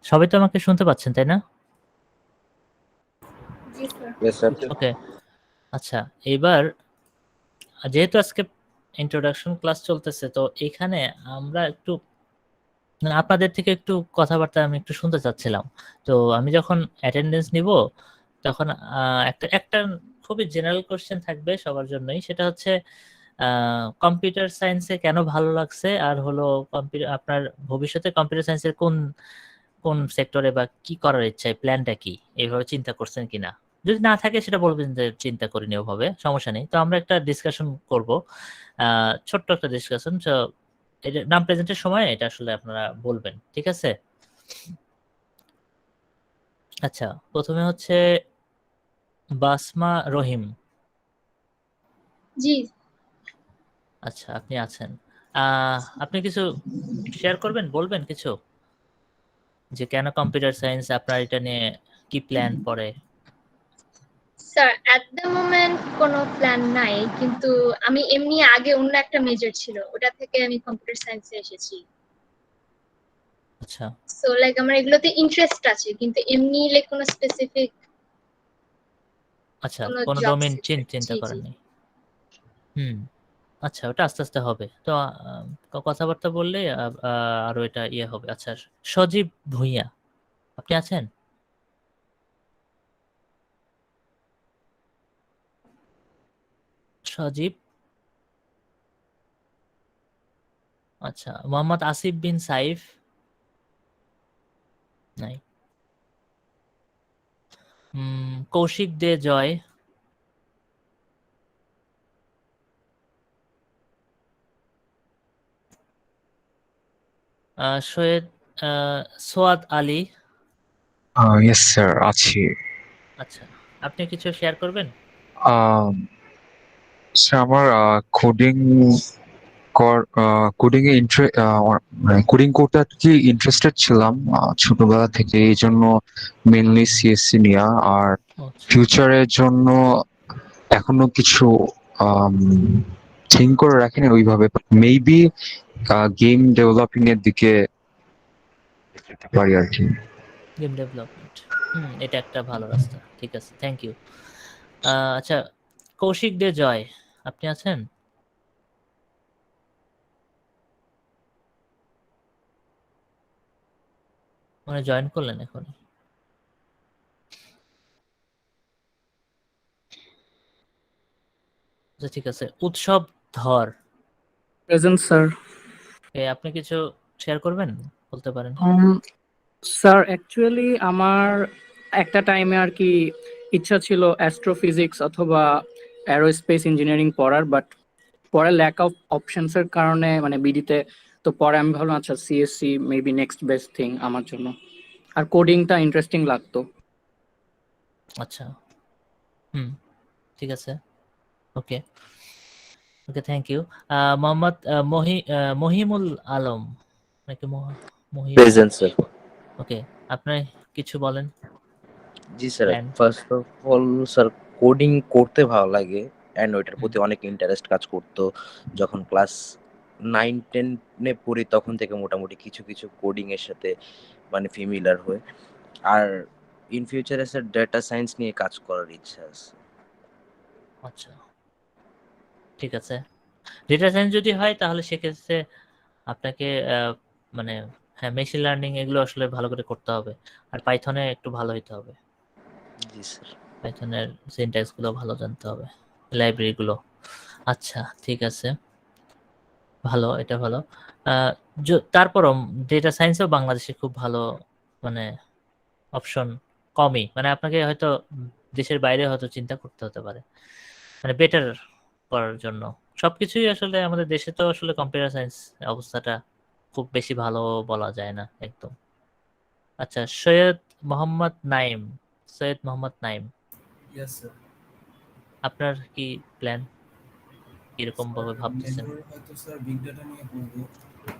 সবাই তো আমাকে শুনতে পাচ্ছেন, তাই না? জি স্যার। Yes, sir. ওকে, আচ্ছা। এবার যেহেতু আজকে ইন্ট্রোডাকশন ক্লাস চলতেছে, তো এখানে আমরা একটু মানে আপনাদের থেকে একটু কথাবার্তা আমি একটু শুনতে চাচ্ছিলাম। তো আমি যখন অ্যাটেন্ডেন্স নিব, তখন একটা একটা খুবই জেনারেল কোশ্চেন থাকবে সবার জন্যই। সেটা হচ্ছে কম্পিউটার সায়েন্সে কেন ভালো লাগছে, আর হলো আপনার ভবিষ্যতে কম্পিউটার সায়েন্সের কোন কোন সেক্টরে বা কি করার ইচ্ছা, প্ল্যানটা কি, এইভাবে চিন্তা করছেন কিনা। যদি না থাকে সেটা বলবেন যে চিন্তা করিনি ওভাবে, সমস্যা নেই। তো আমরা একটা ডিসকাশন করব, ছোট্ট একটা ডিসকাশন। এটা নাম প্রেজেন্টের সময় এটা আসলে আপনারা বলবেন, ঠিক আছে? আচ্ছা, প্রথমে হচ্ছে বাসমা রহিম। জি আচ্ছা, আপনি আছেন। আপনি কিছু শেয়ার করবেন, বলবেন কিছু, যে কেন কম্পিউটার সায়েন্স, আপনার এটা নিয়ে কি প্ল্যান পরে? স্যার, এট দ্য মোমেন্ট কোনো প্ল্যান নাই, কিন্তু আমি এমনি আগে অন্য একটা মেজর ছিল, ওটা থেকে আমি কম্পিউটার সায়েন্সে এসেছি। আচ্ছা সো লাইক আমার এগুলোতে ইন্টারেস্ট আছে, কিন্তু এমনি লাইক কোনো স্পেসিফিক আচ্ছা, কোনো কোনো জব ডোমেন সেক্টর। চিন্তা জি জি। করেন নেই। হুম, আচ্ছা, ওটা আস্তে আস্তে হবে। তো কথাবার্তা বললে আরো এটা ইয়ে হবে। আচ্ছা, সজীব ভুঁইয়া, আপনি আছেন? সজীব। আচ্ছা, মোহাম্মদ আসিফ বিন সাইফ, নাই। কৌশিক দে জয়, সৈয়দ সোয়াদ আলী। ইয়েস স্যার, আছি। আচ্ছা, আপনি কিছু শেয়ার করবেন? স্যার, আমার কোডিং কোডিং এ কোডিং করতে আর কি ইন্টারেস্টেড ছিলাম ছোটবেলা থেকে, এই জন্য মেনলি সিএসসি নিয়া। আর আচ্ছা ফিউচারের জন্য এখনো কিছু থিঙ্ক করে রাখিনি ওইভাবে, মেবি গেম ডেভেলপিং এর দিকে যেতে পারি আর কি। গেম ডেভেলপমেন্ট, এটা একটা ভালো রাস্তা। ঠিক আছে, থ্যাংক ইউ। আচ্ছা, কৌশিক দে জয়, আপনি আছেন? মানে জয়েন করলেন এখন? আচ্ছা, ঠিক আছে। উৎসব ধর, প্রেজেন্ট স্যার। আপনি কিছু শেয়ার করবেন, বলতে পারেন। স্যার, অ্যাকচুয়ালি আমার একটা টাইমে আর কি ইচ্ছা ছিল অ্যাস্ট্রোফিজিক্স অথবা অ্যারোস্পেস ইঞ্জিনিয়ারিং পড়ার, বাট পরে ল্যাক অফ অপশনসের কারণে মানে বিডিতে, তো পরে আমি ভাবলাম আচ্ছা CSC maybe next best thing আমার জন্য। আর কোডিংটা ইন্টারেস্টিং লাগতো। আচ্ছা, ঠিক আছে, okay okay, thank you. Mohammad Mahimul Alam, নাকি মহিম? Present, sir. ওকে, আপনি কিছু বলেন। জি sir, plan. First of all sir, coding করতে ভালো লাগে অ্যান্ড ওইটার প্রতি অনেক ইন্টারেস্ট কাজ করতো। যখন ক্লাস 9-10-এ পড়ি তখন থেকে মোটামুটি কিছু কিছু কোডিং এর সাথে মানে ফেমিলার হয়ে। আর ইন ফিউচারে স্যার ডেটা সায়েন্স নিয়ে কাজ করার ইচ্ছা আছে। আচ্ছা, ঠিক আছে। ডেটা সায়েন্স যদি হয় তাহলে সেক্ষেত্রে আপনাকে মানে হ্যাঁ, মেশিন লার্নিং এগুলো আসলে ভালো করে করতে হবে, আর পাইথনে একটু ভালো হইতে হবে। জি স্যার। পাইথনের সিনট্যাক্স গুলো ভালো জানতে হবে, লাইব্রেরি গুলো। আচ্ছা, ঠিক আছে, ভালো, এটা ভালো। তারপরও ডেটা সায়েন্সও বাংলাদেশে খুব ভালো মানে অপশন কমই, মানে আপনাকে হয়তো দেশের বাইরে হয়তো চিন্তা করতে হতে পারে, মানে বেটার করার জন্য। সবকিছুই আসলে আমাদের দেশে তো আসলে কম্পিউটার সায়েন্স অবস্থাটা খুব বেশি ভালো বলা যায় না একদম। আচ্ছা, সৈয়দ মোহাম্মদ নাইম, ইয়েস স্যার। আপনার কি প্ল্যান, কিরকম ভাবে স্যার, ভাবতেছেন? মেজর হয়তো স্যার বিগ ডাটা নিয়ে পড়বো,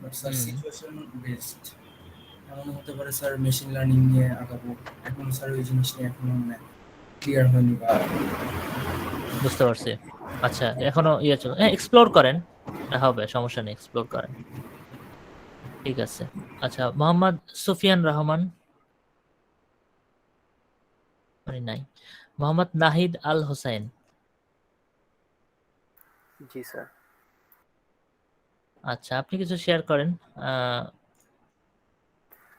বাট স্যার সিচুয়েশন বেসড এমন হতে পারে স্যার মেশিন লার্নিং নিয়ে আগাবো। এখন স্যার ওই জিনিস নিয়ে এখনো মানে ক্লিয়ার হয়নি বা বুঝতে পারছি। আচ্ছা, এখনো ইয়ে চলো, হ্যাঁ, এক্সপ্লোর করেন, হবে, সমস্যা নেই, এক্সপ্লোর করেন। ঠিক আছে। আচ্ছা, মোহাম্মদ সুফিয়ান রহমান, উনি নাই। মোহাম্মদ নাহিদ আল হোসেন। জি স্যার। আচ্ছা, আপনি কিছু শেয়ার করেন।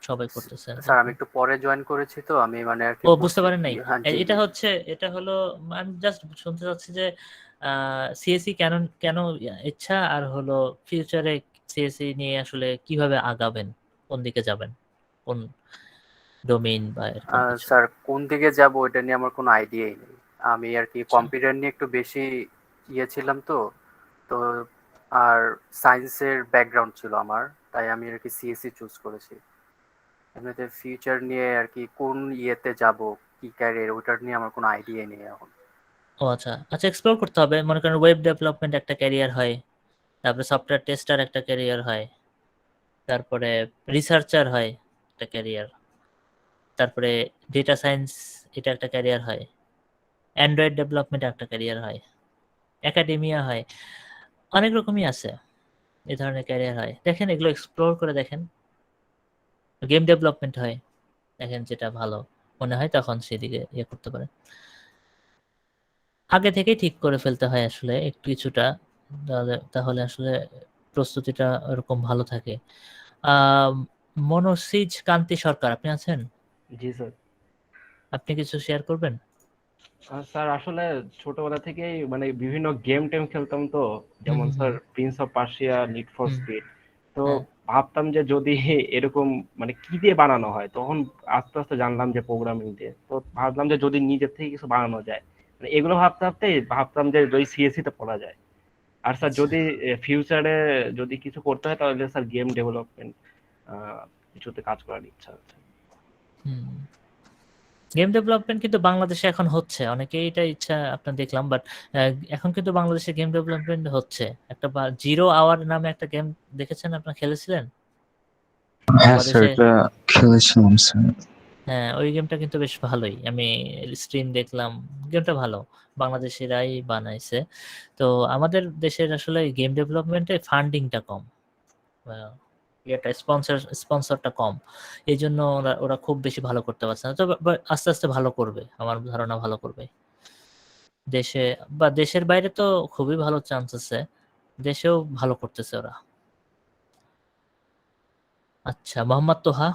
সবাই করতেছে। স্যার আমি একটু পরে জয়েন করেছি তো, আমি মানে আর কি ও বুঝতে পারেন নাই। হ্যাঁ জি এটা হচ্ছে, এটা হলো, আমি জাস্ট শুনতে চাচ্ছি যে সিএসসি কেন কেন ইচ্ছা, আর হলো ফিউচারে সিএসসি নিয়ে আসলে কিভাবে আগাবেন, কোন দিকে যাবেন, কোন ডোমেইন বা এরকম কিছু। স্যার কোন দিকে যাব এটা নিয়ে আমার কোনো আইডিয়াই নেই। আমি আর কি কম্পিউটার নিয়ে একটু বেশি ছিলাম তো, তো আর সায়েন্সের ব্যাকগ্রাউন্ড ছিল আমার, তাই আমি আর কি সিএসসি চুজ করেছি। এমনিতে ফিউচার নিয়ে আর কি কোন যাব, কি ক্যারিয়ার, ওটার নিয়ে আমার কোনো আইডিয়া নেই এখন। ও আচ্ছা আচ্ছা, এক্সপ্লোর করতে হবে। মনে করেন ওয়েব ডেভেলপমেন্ট একটা ক্যারিয়ার হয়, তারপরে সফটওয়্যার টেস্টার একটা ক্যারিয়ার হয়, তারপরে রিসার্চার হয় একটা ক্যারিয়ার, তারপরে ডেটা সায়েন্স এটা একটা ক্যারিয়ার হয়, অ্যান্ড্রয়েড ডেভেলপমেন্ট একটা ক্যারিয়ার হয়, একাডেমিয়া হয়, অনেক রকমই আছে এই ধরনের ক্যারিয়ার হয়। দেখেন এগুলো এক্সপ্লোর করে দেখেন। গেম ডেভেলপমেন্ট হয়, দেখেন যেটা ভালো মনে হয় তখন সেদিকে ইয়ে করতে পারে। আগে থেকেই ঠিক করে ফেলতে হয় আসলে একটু কিছুটা, তাহলে আসলে প্রস্তুতিটা ওরকম ভালো থাকে। মনোসিজ কান্তি সরকার, আপনি আছেন? জি স্যার। আপনি কিছু শেয়ার করবেন? স্যার আসলে ছোটবেলা থেকেই মানে বিভিন্ন গেম টেম খেলতাম তো, যেমন sir Prince of Persia, need for speed. তো হ্যাঁ। ভাবতাম যে যদি এরকম মানে কি দিয়ে বানানো হয়, তখন আস্তে আস্তে জানলাম যে প্রোগ্রামিং দিয়ে। তো ভাবলাম যে যদি নিজের থেকে কিছু বানানো যায়, মানে এগুলো ভাবতে ভাবতেই ভাবতাম যে যদি সিএসসি তে পড়া যায়। আর স্যার আচ্ছা। যদি ফিউচারে যদি কিছু করতে হয় তাহলে স্যার গেম ডেভেলপমেন্ট কিছুতে কাজ করার ইচ্ছা আছে। গেম ডেভেলপমেন্ট কিন্তু বাংলাদেশে এখন হচ্ছে, অনেকেই এটা ইচ্ছা আপনার দেখলাম, বাট এখন কিন্তু বাংলাদেশে গেম ডেভেলপমেন্ট হচ্ছে। একটা জিরো আওয়ার নামে একটা গেম দেখেছেন, আপনার খেলেছিলেন? হ্যাঁ স্যার, বাংলাদেশে এটা খেলেছিলাম স্যার। হ্যাঁ, ওই গেমটা কিন্তু বেশ ভালোই, আমি স্ট্রিম দেখলাম, গেমটা ভালো, বাংলাদেশিরাই বানাইছে। তো আমাদের দেশের আসলে গেম ডেভেলপমেন্টে ফান্ডিংটা কম, ইয়েটা স্পন্সরটা কম, এই জন্য ওরা খুব বেশি ভালো করতে পারছে না। তবে আস্তে আস্তে ভালো করবে, আমার ধারণা ভালো করবে। দেশে বা দেশের বাইরে তো খুবই ভালো চান্স আছে, দেশেও ভালো করতেছে ওরা। আচ্ছা, মোহাম্মদ তোহা।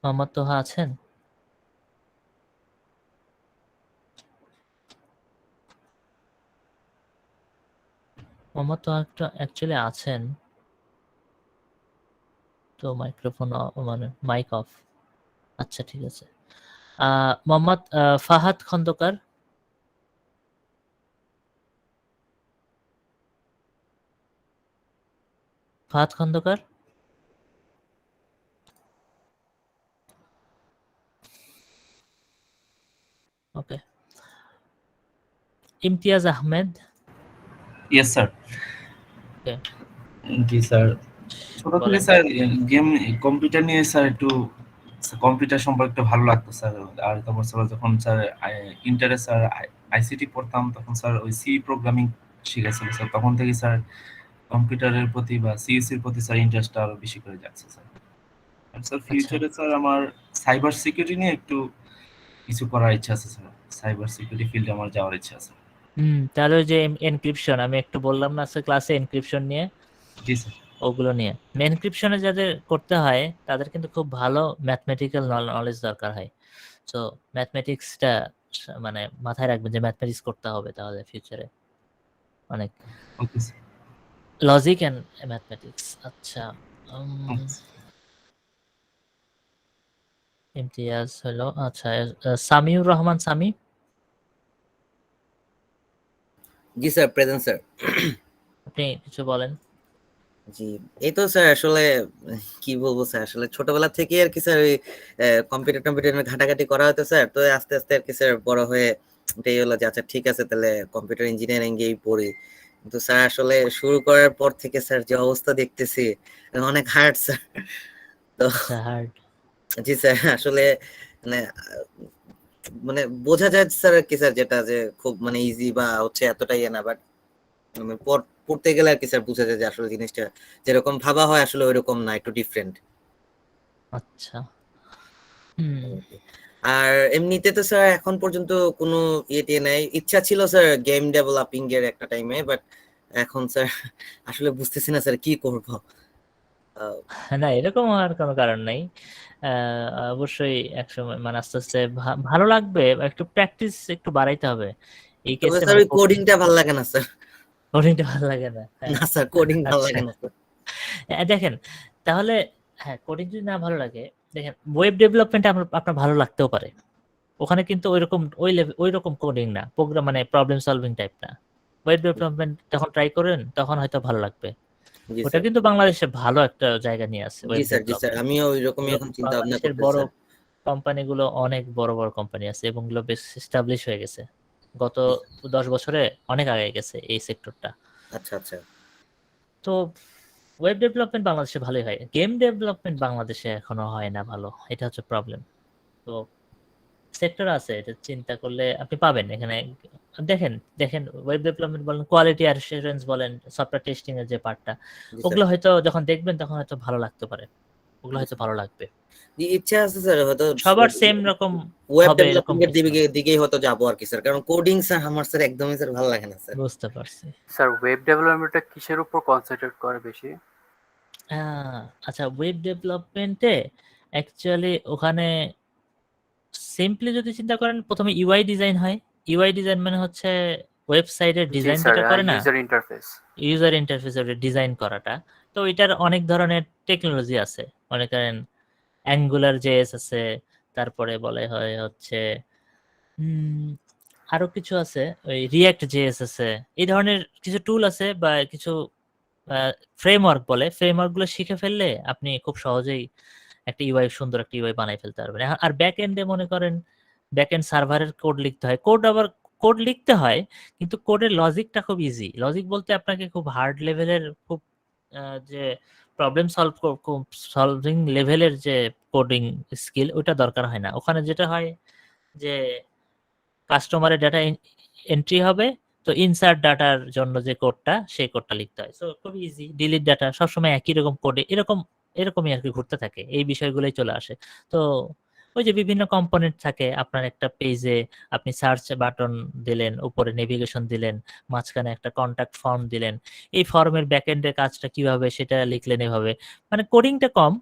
মোহাম্মদ তোহা আছেন? মোহাম্মদ তোহা অ্যাকচুয়ালি আছেন, তো মাইক্রোফোন মানে মাইক অফ। আচ্ছা ঠিক আছে। Mohammad Fahad Khandakar. Fahad Khandakar, okay. Imtiaz Ahmed. Yes sir. Okay, জি স্যার, ছোট থেকে বলেন। স্যার গেম কম্পিউটার নিয়ে স্যার একটু কম্পিউটার সম্পর্কে একটু ভালো লাগতো স্যার। আর তারপর স্যার যখন স্যার ইন্টারে স্যার আইসিটি পড়তাম, তখন স্যার ওই সি প্রোগ্রামিং শিখেছিল স্যার। তখন থেকে স্যার কম্পিউটারের প্রতি বা সিএসসির প্রতি স্যার ইন্টারেস্টটা আরো বেশি করে যাচ্ছে স্যার। আর স্যার ফিউচারে স্যার আমার সাইবার সিকিউরিটি নিয়ে একটু কিছু করার ইচ্ছা আছে স্যার। সাইবার সিকিউরিটি ফিল্ডে আমার যাওয়ার ইচ্ছা আছে। তাহলে ওই যে এনক্রিপশন আমি একটু বললাম না স্যার ক্লাসে, এনক্রিপশন নিয়ে, জি স্যার। ওগুলো নিয়ে। এনক্রিপশনে যাদের করতে হয় তাদের কিন্তু খুব ভালো ম্যাথমেটিক্যাল নলেজ দরকার হয়। সো ম্যাথমেটিক্সটা মানে মাথায় রাখবেন যে ম্যাথমেটিক্স করতে হবে, তাহলে ফিউচারে অনেক okay sir. Logic and mathematics. আচ্ছা, ইমতিয়াজ হলো। আচ্ছা, সামিউর রহমান সামি। জি স্যার, প্রেজেন্ট স্যার। আপনি কিছু বলেন। জি, এই তো স্যার আসলে কি বলবো স্যার, আসলে ছোটবেলা থেকে আর কি স্যার ওই কম্পিউটার ঘাটাঘাটি করা হতো স্যার। তো আস্তে আস্তে আর কি স্যার বড় হয়ে এটাই হলো যে আচ্ছা ঠিক আছে তাহলে কম্পিউটার ইঞ্জিনিয়ারিং গিয়েই পড়ি। কিন্তু স্যার আসলে শুরু করার পর থেকে স্যার যে অবস্থা দেখতেছি অনেক হার্ড স্যার। তো হার্ড। জি স্যার, আসলে মানে মানে বোঝা যায় স্যার কি স্যার, যেটা যে খুব মানে ইজি বা হচ্ছে এতটাই না, বাট পড়তে গেলে আর কি স্যার বুঝা যায় যে আসলে জিনিসটা যেরকম ভাবা হয় আসলে ওইরকম না, একটু ডিফারেন্ট। আচ্ছা। হুম। আর এমনিতে তো স্যার এখন পর্যন্ত কোনো ইয়ে নাই, ইচ্ছা ছিল স্যার গেম ডেভেলপিং এর একটা টাইমে, বাট এখন স্যার আসলে বুঝতেছি না স্যার কি করব। না, এরকম হওয়ার কোনো কারণ নাই। অবশ্যই একসময় মানে আস্তে আস্তে ভালো লাগবে, একটু প্র্যাকটিস একটু বাড়াইতে হবে এই তবে কেসে। স্যার মানে ওই কোডিংটা ভালো লাগে না স্যার। কোডিংটা ভালো লাগে না? হ্যাঁ। না স্যার কোডিং ভালো আচ্ছা। লাগে না স্যার। দেখেন, তাহলে হ্যাঁ, কোডিং যদি না ভালো লাগে, দেখেন ওয়েব ডেভেলপমেন্ট আপনার ভালো লাগতেও পারে। ওখানে কিন্তু ওই রকম কোডিং না, প্রোগ্রাম মানে প্রবলেম সলভিং টাইপ না। ওয়েব ডেভেলপমেন্ট যখন ট্রাই করেন তখন হয়তো ভালো লাগবে। জি ওটা স্যার। কিন্তু বাংলাদেশে ভালো একটা জায়গা নিয়ে আছে জি ওয়েব স্যার, জি স্যার, ডেভেলপমেন্ট। আমিও ওইরকমই এখন চিন্তা ভাবনা বাংলাদেশের করতেছি বড় স্যার। কোম্পানিগুলো অনেক বড় বড় কোম্পানি আছে এবং গুলো বেশ এস্টাবলিশ হয়ে গেছে। গত 10 বছরে অনেক আগে গেছে এই সেক্টরটা। আচ্ছা আচ্ছা। তো ওয়েব ডেভেলপমেন্ট বাংলাদেশে ভালোই হয়, গেম ডেভেলপমেন্ট বাংলাদেশে এখনো হয় না ভালো, এটা হচ্ছে প্রবলেম। তো সেক্টর আছে, এটা চিন্তা করলে আপনি পাবেন এখানে। দেখেন দেখেন ওয়েব ডেভেলপমেন্ট বলেন, কোয়ালিটি অ্যাসুরেন্স বলেন, সফটওয়্যার টেস্টিং এর যে পার্টটা, জি স্যার। ওগুলো হয়তো যখন দেখবেন তখন হয়তো ভালো লাগতে পারে, ওগুলো হয়তো ভালো লাগবে। জি, ইচ্ছা আছে স্যার, হয়তো সবার সেম রকম ওয়েব হবে এরকম ডেভেলপিং এর কিছু না। দিকেই হয়তো যাবো আর কি স্যার, কারণ কোডিং স্যার আমার স্যার একদমই স্যার ভালো লাগে না স্যার। বুঝতে পারছি। স্যার ওয়েব ডেভেলপমেন্টটা কিসের উপর কনসেন্ট্রেট করে বেশি? আচ্ছা, ওয়েব ডেভেলপমেন্টে অ্যাকচুয়ালি ওখানে সিম্পলি যদি চিন্তা করেন, প্রথমে ইউআই ডিজাইন হয়। ইউআই ডিজাইন মানে হচ্ছে ওয়েবসাইটের জি ডিজাইন স্যার, যেটা করে না, ইউজার ইন্টারফেস। ইউজার ইন্টারফেসের ডিজাইন করাটা। তো এটার অনেক ধরনের টেকনোলজি আছে, মনে করেন অ্যাঙ্গুলার জেএস আছে, তারপরে বলে হয় হচ্ছে আরো কিছু আছে, ওই রিঅ্যাক্ট জেএস আছে। এই ধরনের কিছু টুল আছে বা কিছু ফ্রেমওয়ার্ক বলে, ফ্রেমওয়ার্ক গুলো শিখে ফেললে আপনি খুব সহজেই একটা ইউআই, সুন্দর একটা ইউআই বানাই ফেলতে পারবেন। আর ব্যাক এন্ডে মনে করেন ব্যাক এন্ড সার্ভারের কোড লিখতে হয়, কোড লিখতে হয়, কিন্তু কোডের লজিকটা খুব ইজি। লজিক বলতে আপনাকে খুব হার্ড লেভেলের, খুব যে প্রবলেম সলভিং লেভেলের যে কোডিং স্কিল, ওইটা দরকার হয় না। ওখানে যেটা হয় যে কাস্টমারের ডাটা এন্ট্রি হবে, তো ইনসার্ট ডাটার জন্য যে কোডটা, সেই কোডটা লিখতে হয়। সো খুব ইজি। ডিলিট ডাটা সবসময় একই রকম কোডে এরকমই আর কি ঘুরতে থাকে, এই বিষয়গুলোই চলে আসে। তো ওই যে বিভিন্ন কম্পোনেন্ট থাকে আপনার একটা পেজে, আপনি সার্চ বাটন দিলেন, উপরে নেভিগেশন দিলেন, মাঝখানে একটা কন্টাক্ট ফর্ম দিলেন, এই ফর্মের ব্যাকএন্ডের কাজটা কিভাবে সেটা লিখলেন এভাবে। মানে কোডিংটা কম,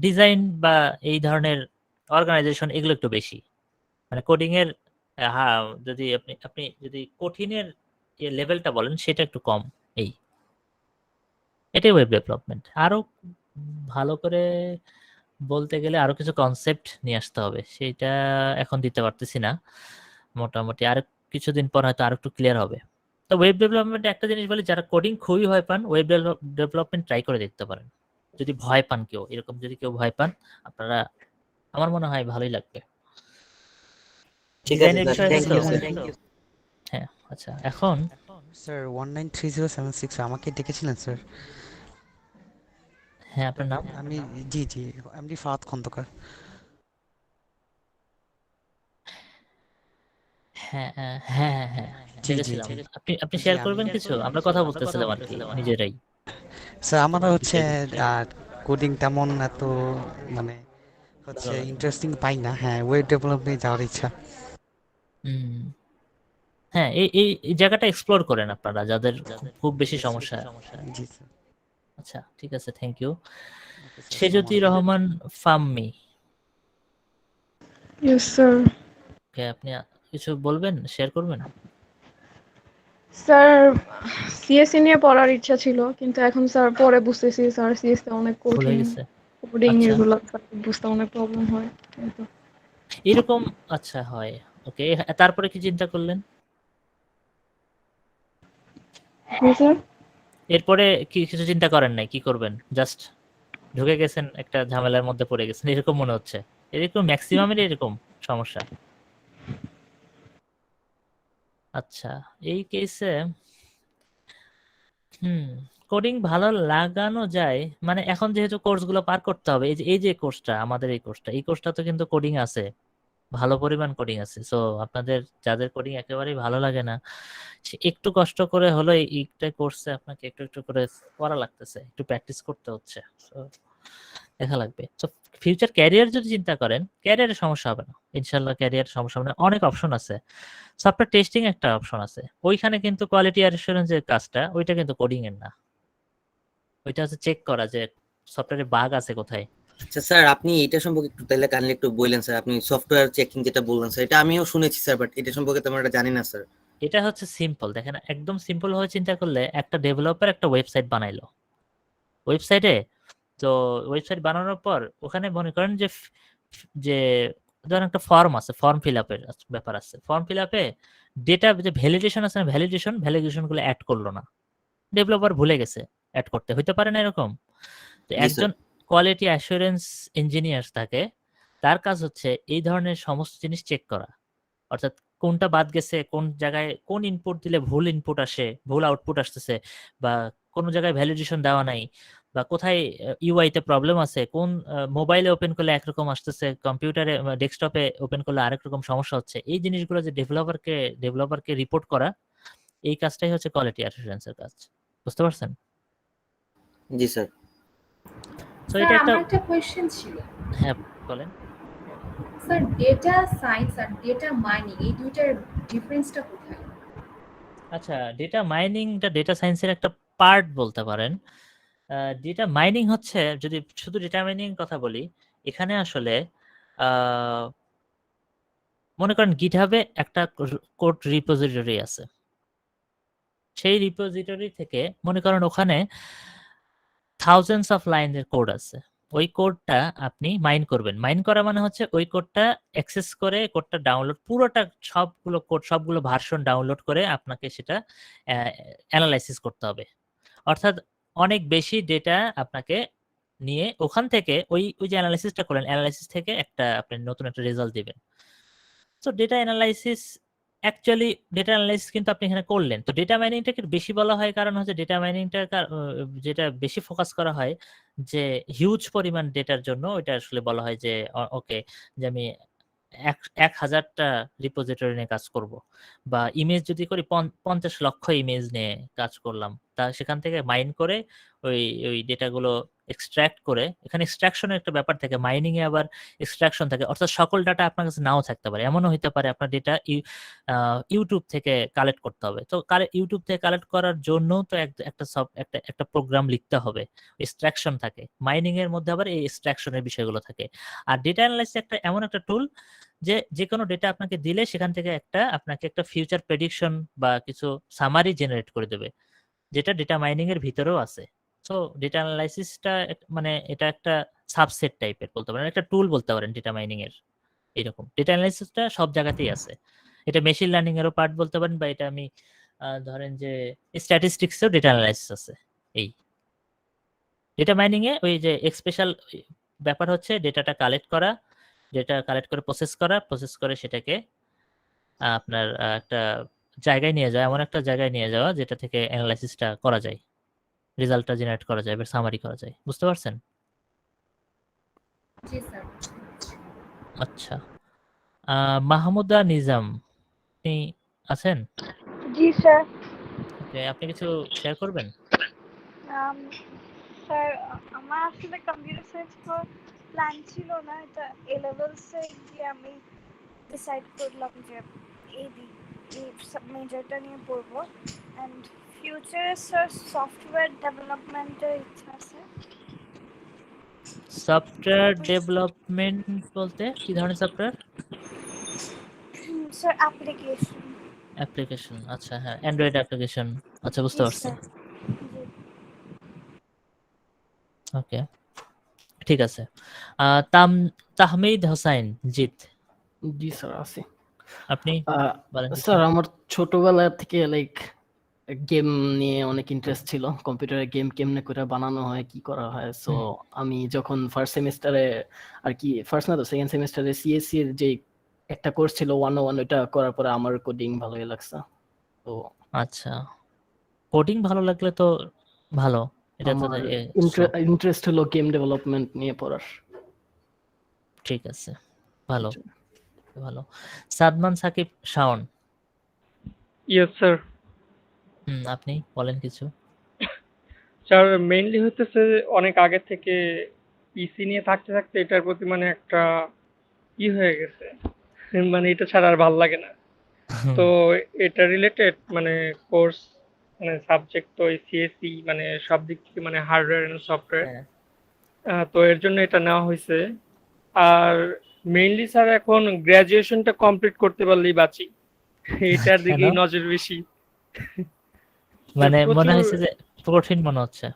ডিজাইন বা এই ধরনের অর্গানাইজেশন এগুলো একটু বেশি। মানে কোডিং এর হ্যাঁ, যদি আপনি আপনি যদি কঠিনের যে লেভেলটা বলেন সেটা একটু কম। এই এটাই ওয়েব ডেভেলপমেন্ট। আরো ভালো করে বলতে গেলে আরো কিছু কনসেপ্ট নিয়ে আসতে হবে, সেটা এখন দিতে পারতেছি না। মোটামুটি আর কিছুদিন পর হয়তো আরো একটু ক্লিয়ার হবে। তো ওয়েব ডেভেলপমেন্ট একটা জিনিস বলি, যারা কোডিং খুবই ভয় পান, ওয়েব ডেভেলপমেন্ট ট্রাই করে দেখতে পারেন। যদি ভয় পান কেউ, এরকম যদি কেউ ভয় পান, আপনারা, আমার মনে হয় ভালোই লাগবে। ঠিক আছে ডিজাইনের স্যার, বিষয় আছে থ্যাংক তো? ইউ। হ্যাঁ, আচ্ছা। এখন স্যার 193076 আমাকে ডেকেছিলেন স্যার? হ্যাঁ, আপনার নাম? আমি, জি জি, এমডি ফাহাদ খন্দকার। হ্যাঁ, হ্যাঁ, হ্যাঁ, হ্যাঁ, জি জি দেখেছিলাম। জি আপনি জি শেয়ার আমি করবেন কিছু? আমরা কথা বলতেছিলাম আর কি নিজেরাই। স্যার আমরা হচ্ছে বিষয় কোডিং তেমন এত মানে হচ্ছে ইন্টারেস্টিং পাই না। হ্যাঁ, ওয়েব ডেভেলপমেন্টে যাওয়ার ইচ্ছা। হুম। হ্যাঁ, এই জায়গাটা এক্সপ্লোর করেন আপনারা, যাদের খুব বেশি সমস্যা। জি স্যার। আচ্ছা, ঠিক আছে, thank you. Okay sir, Sejuti আসসালামু আলাইকুম। Rahman Fammi, yes sir. Okay, আপনি কিছু বলবেন, শেয়ার করবেন? স্যার সিএসসি নিয়ে পড়ার ইচ্ছা ছিল, কিন্তু এখন স্যার পরে বুঝতেছি স্যার সিএসসি অনেক ভুল হয়ে কঠিন, গেছে। কোডিং আচ্ছা, এগুলো স্যার বুঝতে অনেক প্রবলেম হয়। কিন্তু এরকম আচ্ছা হয়। ওকে, তারপরে কি চিন্তা করলেন? জি স্যার। এরপরে কি কিছু চিন্তা করেন নাই কি করবেন? জাস্ট ঢুকে গেছেন, একটা ঝামেলার মধ্যে পড়ে গেছেন, এরকম মনে হচ্ছে। এরকম ম্যাক্সিমামের এরকম সমস্যা। আচ্ছা, এই কেসে কোডিং ভালো লাগানো যায়। মানে এখন যেহেতু কোর্সগুলো পার করতে হবে, এই যে কোর্সটা, আমাদের এই কোর্সটা তো কিন্তু কোডিং আছে, ভালো পরিমাণ কোডিং আছে। সো আপনাদের যাদের কোডিং একেবারেই ভালো লাগে না, সে একটু কষ্ট করে হলো এইটা কোর্সে আপনাকে একটু একটু করে পড়া লাগতেছে, একটু প্র্যাকটিস করতে হচ্ছে। So, দেখা লাগবে। তো ফিউচার ক্যারিয়ার যদি চিন্তা করেন, ক্যারিয়ারের সমস্যা হবে না। ইনশাআল্লাহ ক্যারিয়ারের সমস্যা হবে না। অনেক অপশন আছে। সফটওয়্যার টেস্টিং একটা অপশন আছে। ওইখানে কিন্তু কোয়ালিটি অ্যাসুরেন্স এর কাজটা ওইটা কিন্তু কোডিং এর না। ওইটা হচ্ছে চেক করা যে সফটওয়্যারে বাগ আছে কোথায়। আচ্ছা স্যার, আপনি এটা সম্পর্কে একটু তাহলে কাইন্ডলি একটু বললেন স্যার। আপনি সফটওয়্যার চেকিং যেটা বললেন স্যার, এটা আমিও শুনেছি স্যার, বাট এটা সম্পর্কে তেমন একটা জানি না স্যার। এটা হচ্ছে সিম্পল, দেখেন একদম সিম্পল ভাবে চিন্তা করলে একটা ডেভেলপার একটা ওয়েবসাইট বানাইলো। ওয়েবসাইটে তো ওয়েবসাইট বানানোর পর ওখানে মনে করেন যে যে ধরেন একটা ফর্ম আছে, ফর্ম ফিল আপের ব্যাপার আছে। ফর্ম ফিল আপে ডেটা যে ভ্যালিডেশন আছে না, ভ্যালিডেশন গুলো অ্যাড করলো না, ডেভেলপার ভুলে গেছে অ্যাড করতে, হইতে পারে না এরকম? তো জি স্যার। একজন কোয়ালিটি অ্যাসুরেন্স ইঞ্জিনিয়ার থাকে, তার কাজ হচ্ছে এই ধরনের সমস্ত জিনিস চেক করা। অর্থাৎ কোনটা বাদ গেছে, কোন জায়গায় কোন ইনপুট দিলে ভুল ইনপুট আসে, ভুল আউটপুট আসতেছে, বা কোন জায়গায় ভ্যালিডেশন দেওয়া নাই, বা কোথায় ইউআই তে প্রবলেম আছে, কোন মোবাইলে ওপেন করলে একরকম আসতেছে, কম্পিউটারে ডেস্কটপে ওপেন করলে আরেক রকম সমস্যা হচ্ছে। এই জিনিসগুলো যে ডেভেলপারকে রিপোর্ট করা, এই কাজটাই হচ্ছে কোয়ালিটি অ্যাসুরেন্সের কাজ। বুঝতে পারছেন? জি স্যার। তো স্যার এটা একটা, আমার একটা কোয়েশ্চেন ছিল। হ্যাঁ বলেন। স্যার ডেটা সায়েন্স আর ডেটা মাইনিং এই দুইটার ডিফারেন্সটা কোথায়? আচ্ছা, ডেটা মাইনিংটা ডেটা সায়েন্সের একটা পার্ট বলতে পারেন। ডেটা মাইনিং হচ্ছে, যদি শুধু ডেটা মাইনিং কথা বলি, এখানে আসলে মনে করেন গিটহাবে একটা কোড রিপোজিটরি আছে। সেই রিপোজিটরি থেকে মনে করেন ওখানে থাউজেন্ডস অফ লাইনের কোড আছে। ওই কোডটা আপনি মাইন করবেন। মাইন করা মানে হচ্ছে ওই কোডটা অ্যাক্সেস করে, কোডটা ডাউনলোড, পুরোটা সবগুলো কোড, সবগুলো ভার্সন ডাউনলোড করে আপনাকে সেটা অ্যানালাইসিস করতে হবে। অর্থাৎ অনেক বেশি ডেটা আপনাকে নিয়ে ওখান থেকে ওই যে অ্যানালাইসিসটা করলেন, অ্যানালাইসিস থেকে আপনি নতুন একটা রেজাল্ট দিবেন। তো data analysis, actually data analysis কিন্তু আপনি এখানে করলেন। তো ডেটা মাইনিংটাকে বেশি বলা হয় কারণ হচ্ছে ডেটা মাইনিংটা যেটা বেশি ফোকাস করা হয় যে হিউজ পরিমাণ ডেটার জন্য, ওইটা আসলে বলা হয় যে ওকে, যে আমি 1000টা রিপোজিটরি নিয়ে কাজ করব, বা ইমেজ যদি করি 50 লক্ষ ইমেজ নিয়ে কাজ করলাম, তা সেখান থেকে মাইন করে ওই ওই ডেটাগুলো এক্সট্রাক্ট করে, এখানে এক্সট্রাকশনের একটা ব্যাপার থাকে, মাইনিং এ আবার এক্সট্রাকশন থাকে। অর্থাৎ সকল ডাটা আপনার কাছে নাও থাকতে পারে, এমনও হতে পারে আপনার ডেটা ইউটিউব থেকে কালেক্ট করতে হবে। তো ইউটিউব থেকে কালেক্ট করার জন্য তো একটা প্রোগ্রাম লিখতে হবে, এক্সট্রাকশন থাকে। মাইনিং এর মধ্যে আবার এই এক্সট্রাকশনের বিষয়গুলো থাকে। আর ডেটা অ্যানালাইসিস এমন একটা টুল যে কোনো ডেটা আপনাকে দিলে সেখান থেকে আপনাকে একটা ফিউচার প্রেডিকশন বা কিছু সামারি জেনারেট করে দেবে, যেটা ডেটা মাইনিং এর ভিতরেও আছে। সো ডেটা অ্যানালাইসিসটা মানে এটা একটা সাবসেট টাইপের বলতে পারেন, একটা টুল বলতে পারেন ডেটা মাইনিং এর। এরকম ডেটা অ্যানালাইসিসটা সব জায়গাতেই আছে। এটা মেশিন লার্নিং এরও পার্ট বলতে পারেন, বা এটা আমি ধরেন যে স্ট্যাটিস্টিক্সেও ডেটা অ্যানালাইসিস আছে। এই ডেটা মাইনিং এ ওই যে স্পেশাল ব্যাপার হচ্ছে ডেটাটা কালেক্ট করা, ডেটা কালেক্ট করে প্রসেস করে সেটাকে আপনার একটা জায়গায় নিয়ে যাওয়া, এমন একটা জায়গায় নিয়ে যাওয়া যেটা থেকে অ্যানালাইসিসটা করা যায়, রেজাল্টটা জেনারেট করা যায়, এবার সামারি করা যায়। বুঝতে পারছেন? জি স্যার। আচ্ছা, মাহমুদা নিজাম, আপনি আছেন? জি স্যার। ওকে, আপনি কিছু শেয়ার করবেন? স্যার আমার আসলে কম্পিউটার সায়েন্স প্ল্যান ছিল না, এটা এ লেভেলসে গিয়ে আমি ডিসাইড করলাম যে এই মেজরটা নিয়ে পড়বো। অ্যান্ড ফিউচারে স্যার সফটওয়্যার ডেভেলপমেন্টের ইচ্ছা আছে। সফটওয়্যার ডেভেলপমেন্ট বলতে কি ধরনের সফটওয়্যার? স্যার অ্যাপ্লিকেশন, আচ্ছা, হ্যাঁ, অ্যান্ড্রয়েড অ্যাপ্লিকেশন। আচ্ছা, বুঝতে পারছি। ওকে, ঠিক আছে। তাহমিদ হোসাইন জিত। জি স্যার আছি। আপনি বলেন কিছু। স্যার আমার ছোটবেলা থেকে লাইক গেম নিয়ে অনেক ইন্টারেস্ট ছিল, কম্পিউটারে গেম কেমনে করে বানানো হয়, কি করা হয়। সো আমি যখন ফার্স্ট সেমিস্টারে আর কি, ফার্স্ট না তো সেকেন্ড সেমিস্টারে সিএসসি এর যে একটা কোর্স ছিল 101, ওটা করার পরে আমার কোডিং ভালোই লাগছে। তো আচ্ছা, কোডিং ভালো লাগলে তো ভালো, এটা তো আমার ইন্টারেস্ট হলো গেম ডেভেলপমেন্ট নিয়ে পড়ার। ঠিক আছে, ভালো ভালো। সাদমান সাকিব শাওন। Yes sir. আপনি বলেন কিছু। স্যার মেইনলি হতেছে অনেক আগে থেকে পিসি নিয়ে থাকতে থাকতে এটার প্রতি মানে একটা হয়ে গেছে, মানে এটা ছাড়া আর ভাল লাগে না। তো এটা রিলেটেড মানে কোর্স মানে সাবজেক্ট তো সিএসসি মানে সব দিক থেকে মানে হার্ডওয়্যার এন্ড সফটওয়্যার, তো এর জন্য এটা নেওয়া হয়েছে। আর মেইনলি স্যার এখন গ্রাজুয়েশনটা কমপ্লিট করতে পারলেই বাঁচি, এটার কেন? দিকেই নজর বেশি। মানে মনে প্রচুর হয়েছে যে কঠিন মনে হচ্ছে।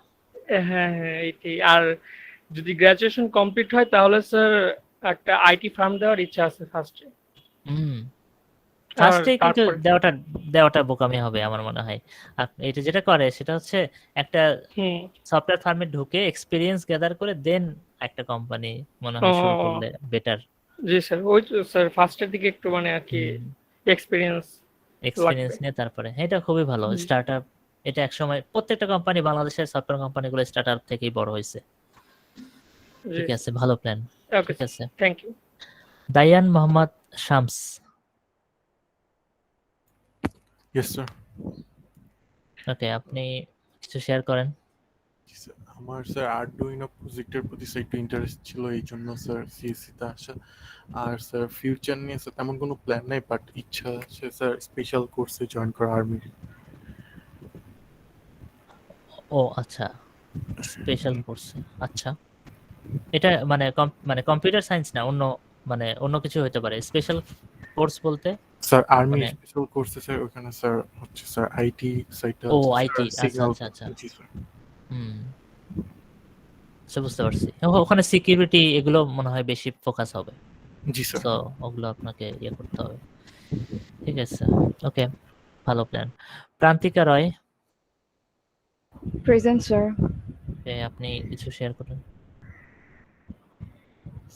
হ্যাঁ হ্যাঁ এইটাই। আর যদি গ্রাজুয়েশন কমপ্লিট হয় তাহলে স্যার একটা আইটি ফার্ম দেওয়ার ইচ্ছা আছে ফার্স্টে। হুম, আর ফার্স্টে কিন্তু তারপর দেওয়াটা বোকামি হবে আমার মনে হয়। এটা যেটা করে সেটা হচ্ছে একটা হুম সফটওয়্যার ফার্মে ঢুকে এক্সপিরিয়েন্স গ্যাদার করে দেন একটা কোম্পানি মনে ও হয় শুরু করলে বেটার। জি স্যার, ওই তো স্যার ফার্স্টের দিকে একটু মানে আর কি এক্সপিরিয়েন্স এক্সপিরিয়েন্স লাগবে। নিয়ে তারপরে এটা খুবই ভালো হুম, স্টার্টআপ। এটা একসময় প্রত্যেকটা কোম্পানি, বাংলাদেশের সফটওয়্যার কোম্পানিগুলো স্টার্টআপ থেকেই বড় হয়েছে। জি ঠিক আছে, ভালো প্ল্যান। ওকে ঠিক আছে, thank you. Dayan Mohammad Shams. Yes sir. Okay, আপনি কিছু শেয়ার করেন। আমার স্যার আরডুইনো প্রজেক্টের প্রতি স্যার একটু ইন্টারেস্ট ছিল, এই জন্য স্যার সিএসসি তে আসা। আর স্যার ফিউচার নিয়ে স্যার তেমন কোনো প্ল্যান নাই, বাট ইচ্ছা আছে স্যার স্পেশাল কোর্সে জয়েন করা আর্মির। ও আচ্ছা, স্পেশাল কোর্স। আচ্ছা, এটা মানে মানে কম্পিউটার সায়েন্স না, অন্য কিছু হতে পারে। স্পেশাল কোর্স বলতে স্যার আর্মি মানে স্পেশাল কোর্সে স্যার ওখানে স্যার হচ্ছে স্যার আইটি সাইটটা ও আছে আইটি। স্যার, আচ্ছা সিগন্যাল। আচ্ছা আচ্ছা, জি স্যার। হুম, আচ্ছা বুঝতে পারছি। ওখানে সিকিউরিটি এগুলো মনে হয় বেশি ফোকাস হবে, জি স্যার। তো ওগুলো আপনাকে করতে হবে। ঠিক আছে, ওকে, ভালো প্ল্যান। প্রান্তিকা রয়, প্রেজেন্ট স্যার। আপনি কিছু শেয়ার করুন।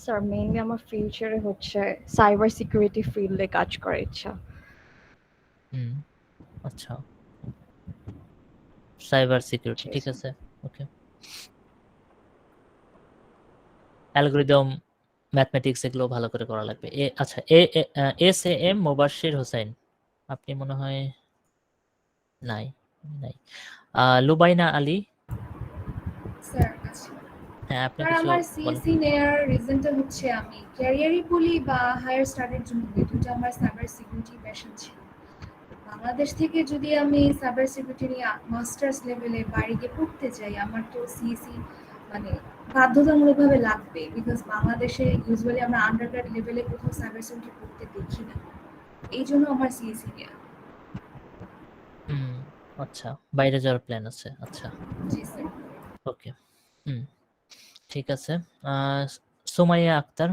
স্যার মেইনলি আমার ফিউচারে হচ্ছে সাইবার সিকিউরিটি ফিল্ডে কাজ করার ইচ্ছা। হুম, আচ্ছা, সাইবার সিকিউরিটি, ঠিক আছে, ওকে। অ্যালগরিদম, ম্যাথমেটিক্স এগুলো ভালো করে করা লাগবে। আচ্ছা, S A M Mobashir Hossain, আপনি মনে হয় নাই। লুবাইনা আলী, স্যার আচ্ছা, হ্যাঁ আপনি স্যার কিছু আমার বলেন। সিএসসি নেয়ার রিজনটা হচ্ছে আমি ক্যারিয়ারই বলি বা হায়ার স্টাডির জন্য বলি, দুটো আমার সাইবার সিকিউরিটি প্যাশন ছিল। বাংলাদেশ থেকে যদি আমি সাইবার সিকিউরিটি নিয়ে মাস্টার্স লেভেলে বাইরে গিয়ে পড়তে চাই, আমার তো সিএসসি মানে বাধ্যতামূলকভাবে লাগবে, বিকজ বাংলাদেশে ইউজুয়ালি আমরা আন্ডারগ্রেড লেভেলে কোথাও সাইবার সিকিউরিটি পড়তে দেখি না। এই জন্য আমার সিএসসি নেওয়া। হুম, আচ্ছা, বাইরে যাওয়ার প্ল্যান আছে। আচ্ছা, জি স্যার। ওকে, হুম, ঠিক আছে। সুমাইয়া আক্তার,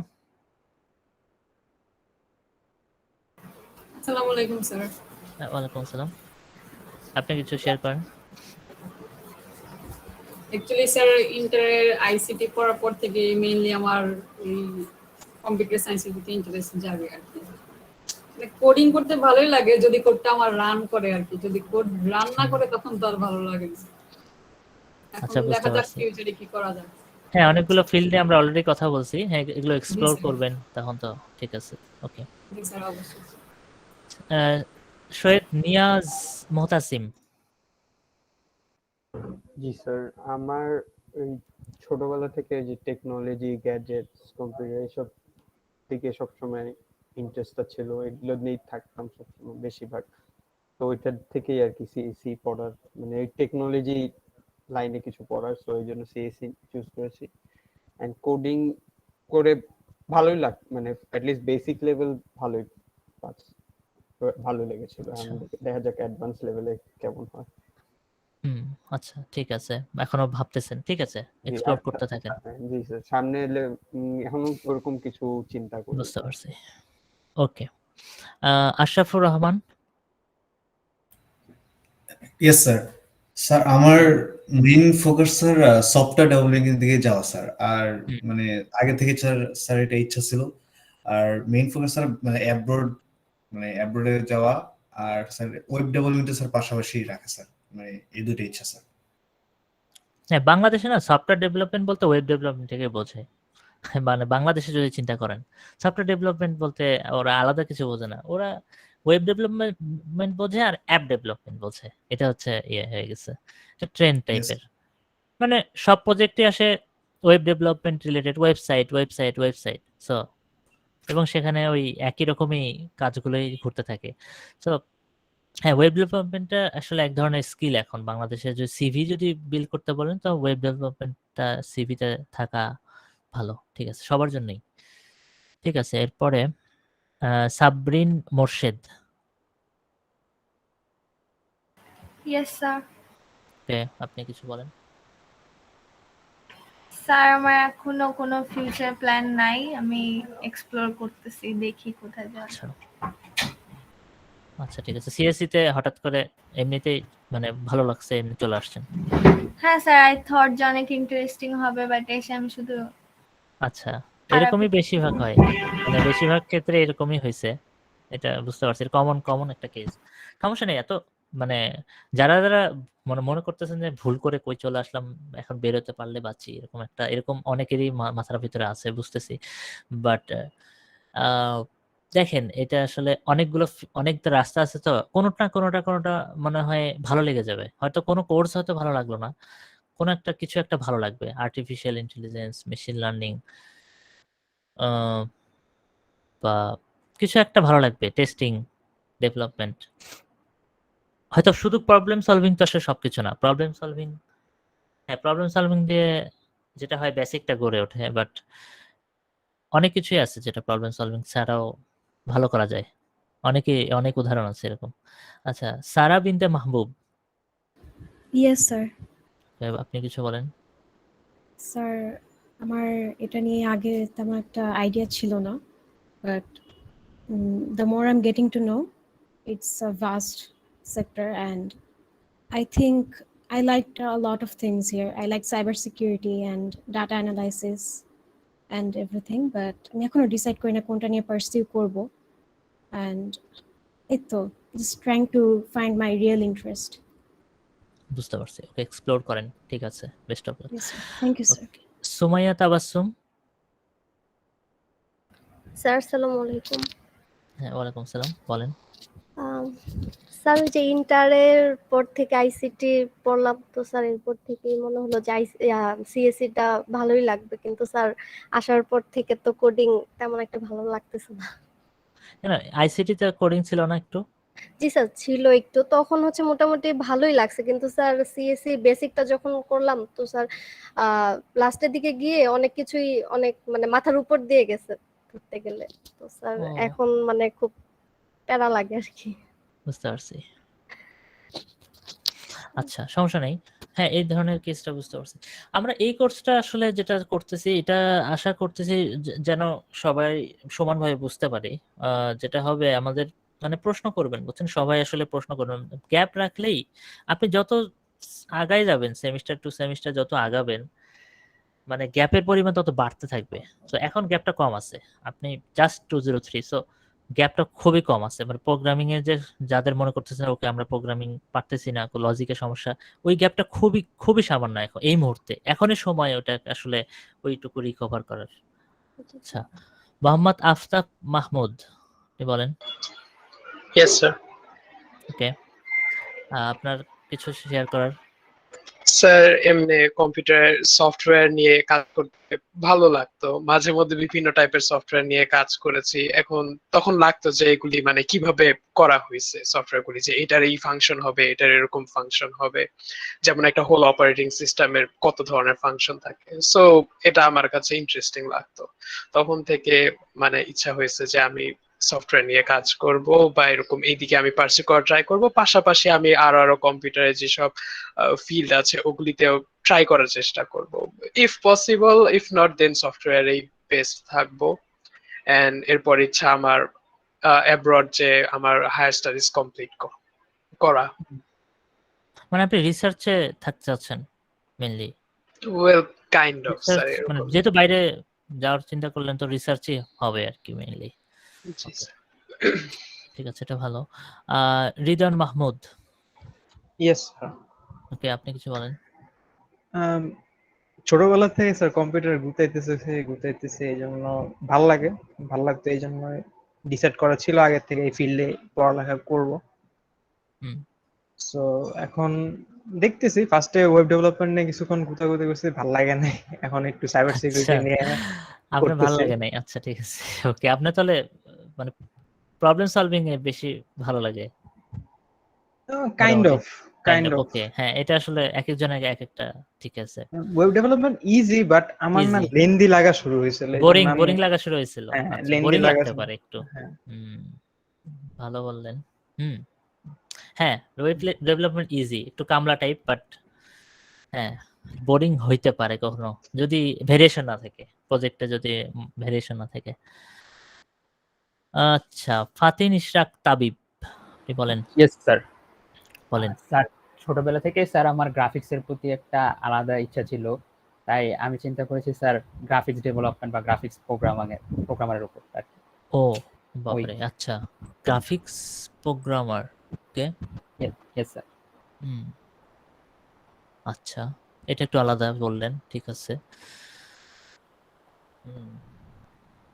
আসসালামু আলাইকুম স্যার। ওয়ালাইকুম আসসালাম, আপনি কিছু শেয়ার করেন। অ্যাকচুয়ালি স্যার ইন্টারের আইসিটি পড়ার পর থেকে মেইনলি আমার এই কম্পিউটার সায়েন্সের প্রতি ইন্টারেস্ট জাগে আর কি। মানে কোডিং করতে ভালোই লাগে যদি কোডটা আমার রান করে আর কি, যদি কোড রান না করে তখন তো আর ভালো লাগে না। এখন আচ্ছা, বুঝতে দেখা যাক পারছি। ফিউচারে কি করা যায়। হ্যাঁ, অনেকগুলো ফিল্ডে আমরা অলরেডি কথা বলছি, হ্যাঁ এগুলো এক্সপ্লোর স্যার। করবেন তখন তো। ঠিক আছে, ওকে। জি স্যার অবশ্যই। সৈয়দ নিয়াজ মোহতাসিম, জি স্যার, আমার এই ছোটবেলা থেকে যে টেকনোলজি, গ্যাজেটস, কম্পিউটার এসব দিকে সবসময় ইন্টারেস্টটা ছিল, এগুলো নিয়েই থাকতাম সবসময় বেশিরভাগ। তো ওইটার থেকেই আর কি সিএসসি পড়ার, মানে এই টেকনোলজি লাইনে কিছু পড়ার, সো এই জন্য সিএসসি চুজ করেছি। অ্যান্ড কোডিং করে ভালোই মানে অ্যাটলিস্ট বেসিক লেভেল ভালোই পাচ্ছি, ভালো লেগেছিল। আচ্ছা, দেখা যাক অ্যাডভান্স লেভেলে কেমন হয়। হুম, আচ্ছা ঠিক আছে, এখনো ভাবতেছেন, ঠিক আছে, জি এক্সপ্লোর করতে থাকেন। জি স্যার, সামনে এলে এখনো ওরকম কিছু চিন্তা করি। বুঝতে পারছি, okay. Ashrafur Rahman, yes sir. Sir আমার main focus sir software developing এর দিকে যাওয়া স্যার। আর মানে আগে থেকে স্যার এটা ইচ্ছা ছিল। আর মেইন ফোকাস স্যার মানে অ্যাব্রোডে যাওয়া, আর স্যার ওয়েব ডেভেলপমেন্টে স্যার পাশাপাশি রাখা স্যার, মানে এই দুটো ইচ্ছা স্যার। হ্যাঁ বাংলাদেশে না সফটওয়্যার ডেভেলপমেন্ট বলতে ওয়েব ডেভেলপমেন্ট থেকে বোঝে। মানে বাংলাদেশে যদি চিন্তা করেন সফটওয়্যার ডেভেলপমেন্ট বলতে ওরা আলাদা কিছু বোঝে না, ওরা ওয়েব ডেভেলপমেন্ট বোঝে আর অ্যাপ ডেভেলপমেন্ট বোঝে। এটা হচ্ছে ইয়ে হয়ে গেছে, ট্রেন্ড টাইপের। মানে সব প্রজেক্টে আসে web development related website so এবং সেখানে ওই একই রকমই কাজগুলোই ঘুরতে থাকে। সো হ্যাঁ, ওয়েব ডেভেলপমেন্টটা আসলে এক ধরনের স্কিল এখন বাংলাদেশে। যে সিভি যদি বিল্ড করতে বলেন তো ওয়েব ডেভেলপমেন্টটা সিভিতে থাকা ভালো। ঠিক আছে, সবার জন্যই। ঠিক আছে, এরপরে Sabrin Morshed. Yes sir. Okay, আপনি কিছু বলেন। স্যার আমার এখনো কোনো ফিউচার প্ল্যান নাই, আমি এক্সপ্লোর করতেছি, দেখি কোথায় যাই। আচ্ছা ঠিক আছে, সিএসসি তে হঠাৎ করে এমনিতেই মানে ভালো লাগছে, এমনি চলে আসছেন? হ্যাঁ স্যার, আই থট যে অনেক ইন্টারেস্টিং হবে, বাট এসে আমি শুধু আচ্ছা, এরকমই বেশিরভাগ হয়, মানে বেশিরভাগ ক্ষেত্রে এরকমই হয়েছে। এটা বুঝতে পারছি, কমন একটা কেস। সমস্যা নেই, এত মানে যারা মনে মনে করতেছেন যে ভুল করে কই চলে আসলাম, এখন বেরোতে পারলে বাঁচি, এরকম অনেকেরই মাথার ভিতরে আছে, বুঝতেছি। বাট দেখেন, এটা আসলে অনেক তো রাস্তা আছে, তো কোনোটা মনে হয় ভালো লেগে যাবে। হয়তো কোনো কোর্স হয়তো ভালো লাগলো না, কোনো কিছু একটা ভালো লাগবে। আর্টিফিশিয়াল ইন্টেলিজেন্স, মেশিন লার্নিং, বা কিছু একটা ভালো লাগবে, টেস্টিং, ডেভেলপমেন্ট। হয়তো শুধু প্রবলেম সলভিং তো আসলে সবকিছু না। প্রবলেম সলভিং দিয়ে যেটা হয় বেসিকটা গড়ে ওঠে, বাট অনেক কিছুই আছে যেটা প্রবলেম সলভিং ছাড়াও ভালো করা যায়। অনেক উদাহরণ আছে এরকম। আচ্ছা, সারা বিনতে মাহবুব। Yes sir. আপনি কিছু বলেন। স্যার আমার এটা নিয়ে আগে তেমন একটা আইডিয়া ছিল না, but the more I'm getting to know, it's a vast sector, and I think I liked a lot of things here. I like cybersecurity and data analysis and everything, but আমি এখনো decide করি না কোনটা নিয়ে pursue করব, and এই তো just trying to find my real interest. বুঝতে পারছি, ওকে, এক্সপ্লোর করেন। ঠিক আছে, best of luck. Yes sir. Thank you sir. Sumaiya Tabassum. Sir আসসালামু আলাইকুম। হ্যাঁ, ওয়ালাইকুম সালাম, বলেন। স্যার ওই যে ইন্টারের পর থেকে আইসিটি পড়লাম, তো স্যার এরপর থেকেই মনে হলো যে সিএসসিটা ভালোই লাগবে, কিন্তু স্যার আসার পর থেকে তো কোডিং তেমন একটা ভালো লাগতেছে না। কেন, আইসিটি তে কোডিং ছিল না একটু? জি স্যার, ছিল একটু, তখন হচ্ছে মোটামুটি ভালোই লাগছে, কিন্তু স্যার সিএসসি বেসিকটা যখন করলাম তো স্যার লাস্টের দিকে গিয়ে অনেক কিছুই অনেক মানে মাথার উপর দিয়ে গেছে ধরতে গেলে, তো স্যার এখন মানে খুব প্যারা লাগে আর কি। বুঝতে পারছি। আচ্ছা, সমস্যা নেই। হ্যাঁ, এই ধরনের কেসটা বুঝতে পারছি। আমরা এই কোর্সটা আসলে যেটা করতেছি, এটা আশা করতেছি যেন সবাই সমানভাবে বুঝতে পারে। যেটা হবে আমাদের মানে প্রশ্ন করবেন, বুঝছেন, সবাই আসলে প্রশ্ন করবেন। গ্যাপ রাখলেই আপনি যত আগাই যাবেন, সেমিস্টার টু সেমিস্টার যত আগাবেন, মানে গ্যাপের পরিমাণ তত বাড়তে থাকবে। তো এখন গ্যাপটা কম আছে, আপনি জাস্ট 203, সো গ্যাপটা খুবই কম আছে। মানে প্রোগ্রামিং এর যে যাদের মনে করতেছেন ওকে আমরা প্রোগ্রামিং পারতেছি না, লজিকের সমস্যা, ওই গ্যাপটা খুবই সামান্য এখন, এই মুহূর্তে, এখনই সময় ওটা আসলে ওইটুকু রিকভার করার। আচ্ছা, মোহাম্মদ আফতাব মাহমুদ, আপনি বলেন। Yes sir. ওকে, আপনার কিছু শেয়ার করার? স্যার এমনি কম্পিউটার সফটওয়্যার নিয়ে কাজ করতে ভালো লাগতো, মাঝে মধ্যে বিভিন্ন টাইপের সফটওয়্যার নিয়ে কাজ করেছি। তখন লাগতো যে এগুলি মানে কিভাবে করা হয়েছে সফটওয়্যারগুলি, যে এটার এই ফাংশন হবে, এটার এরকম ফাংশন হবে, যেমন একটা হোল অপারেটিং সিস্টেমের কত ধরনের ফাংশন থাকে। সো এটা আমার কাছে ইন্টারেস্টিং লাগতো, তখন থেকে মানে ইচ্ছা হয়েছে যে আমি সফটওয়্যার নিয়ে কাজ করব বা এরকম এইদিকে আমি পার্সিউ করা ট্রাই করব। পাশাপাশি আমি আরো কম্পিউটারে যেসব ফিল্ড আছে ওগুলিতেও ট্রাই করার চেষ্টা করব, if possible, if not then সফটওয়্যারেই বেস্ট থাকবো। এন্ড এরপর ইচ্ছা আমার অ্যাব্রড যে আমার হায়ার স্টাডিজ কমপ্লিট করা। মানে আপনি রিসার্চে থাকতে চাচ্ছেন mainly? Well kind of sir, মানে যেহেতু বাইরে যাওয়ার চিন্তা করলেন তো রিসার্চই হবে আর কি মেইনলি। ঠিক আছে, এটা ভালো। Ridwan Mahmud. Yes sir. Okay, আপনি কিছু বলেন। ছোটবেলা থেকে স্যার কম্পিউটার গুতাইতেছে এই জন্য ভালো লাগতো, এই জন্য ডিসাইড করা ছিল আগে থেকে এই ফিল্ডে পড়ালেখা করব। সো এখন দেখতেছি ফার্স্টে ওয়েব ডেভেলপমেন্ট নিয়ে কিছুক্ষণ ঘুতাঘুতি করছি, ভালো লাগে নাই। এখন একটু সাইবার আচ্ছা, সিকিউরিটি নিয়ে আপনার ভালো করতেছি। লাগে নাই। আচ্ছা ঠিক আছে। ওকে, আপনার তাহলে মানে প্রবলেম সলভিং এ বেশি ভালো লাগে কাইন্ড মোটামুটি। অফ কাইন্ড অফ ওকে, হ্যাঁ এটা আসলে একেকজনের এক একটা ঠিক আছে। ওয়েব ডেভেলপমেন্ট ইজি, বাট আমার না ইজি, লেন্দি লাগা শুরু হয়েছিল, এই বোরিং জন্য আমি বোরিং লাগা শুরু হয়েছিল। হ্যাঁ আচ্ছা, লেন্দি বোরিং লাগা লাগতে শুরু। পারে একটু। হ্যাঁ হুম, ভালো বললেন। হুম, হ্যাঁ ওয়েব ডেভেলপমেন্ট ইজি, একটু কামলা টাইপ, বাট হ্যাঁ বোরিং হইতে পারে কখনো যদি ভেরিয়েশন না থাকে, প্রজেক্টে যদি ভেরিয়েশন না থাকে। আচ্ছা, ফাতিন ইশরাক তাবিব, আপনি বলেন। Yes sir. বলেন। স্যার ছোটবেলা থেকে স্যার আমার গ্রাফিক্সের প্রতি একটা আলাদা ইচ্ছা ছিল, তাই আমি চিন্তা করেছি স্যার গ্রাফিক্স ডেভেলপমেন্ট বা গ্রাফিক্স প্রোগ্রামারের উপর আর কি। ও বাপরে, আচ্ছা গ্রাফিক্স প্রোগ্রামার। ওকে, ইয়েস স্যার। হুম, আচ্ছা এটা একটু আলাদা বললেন, ঠিক আছে।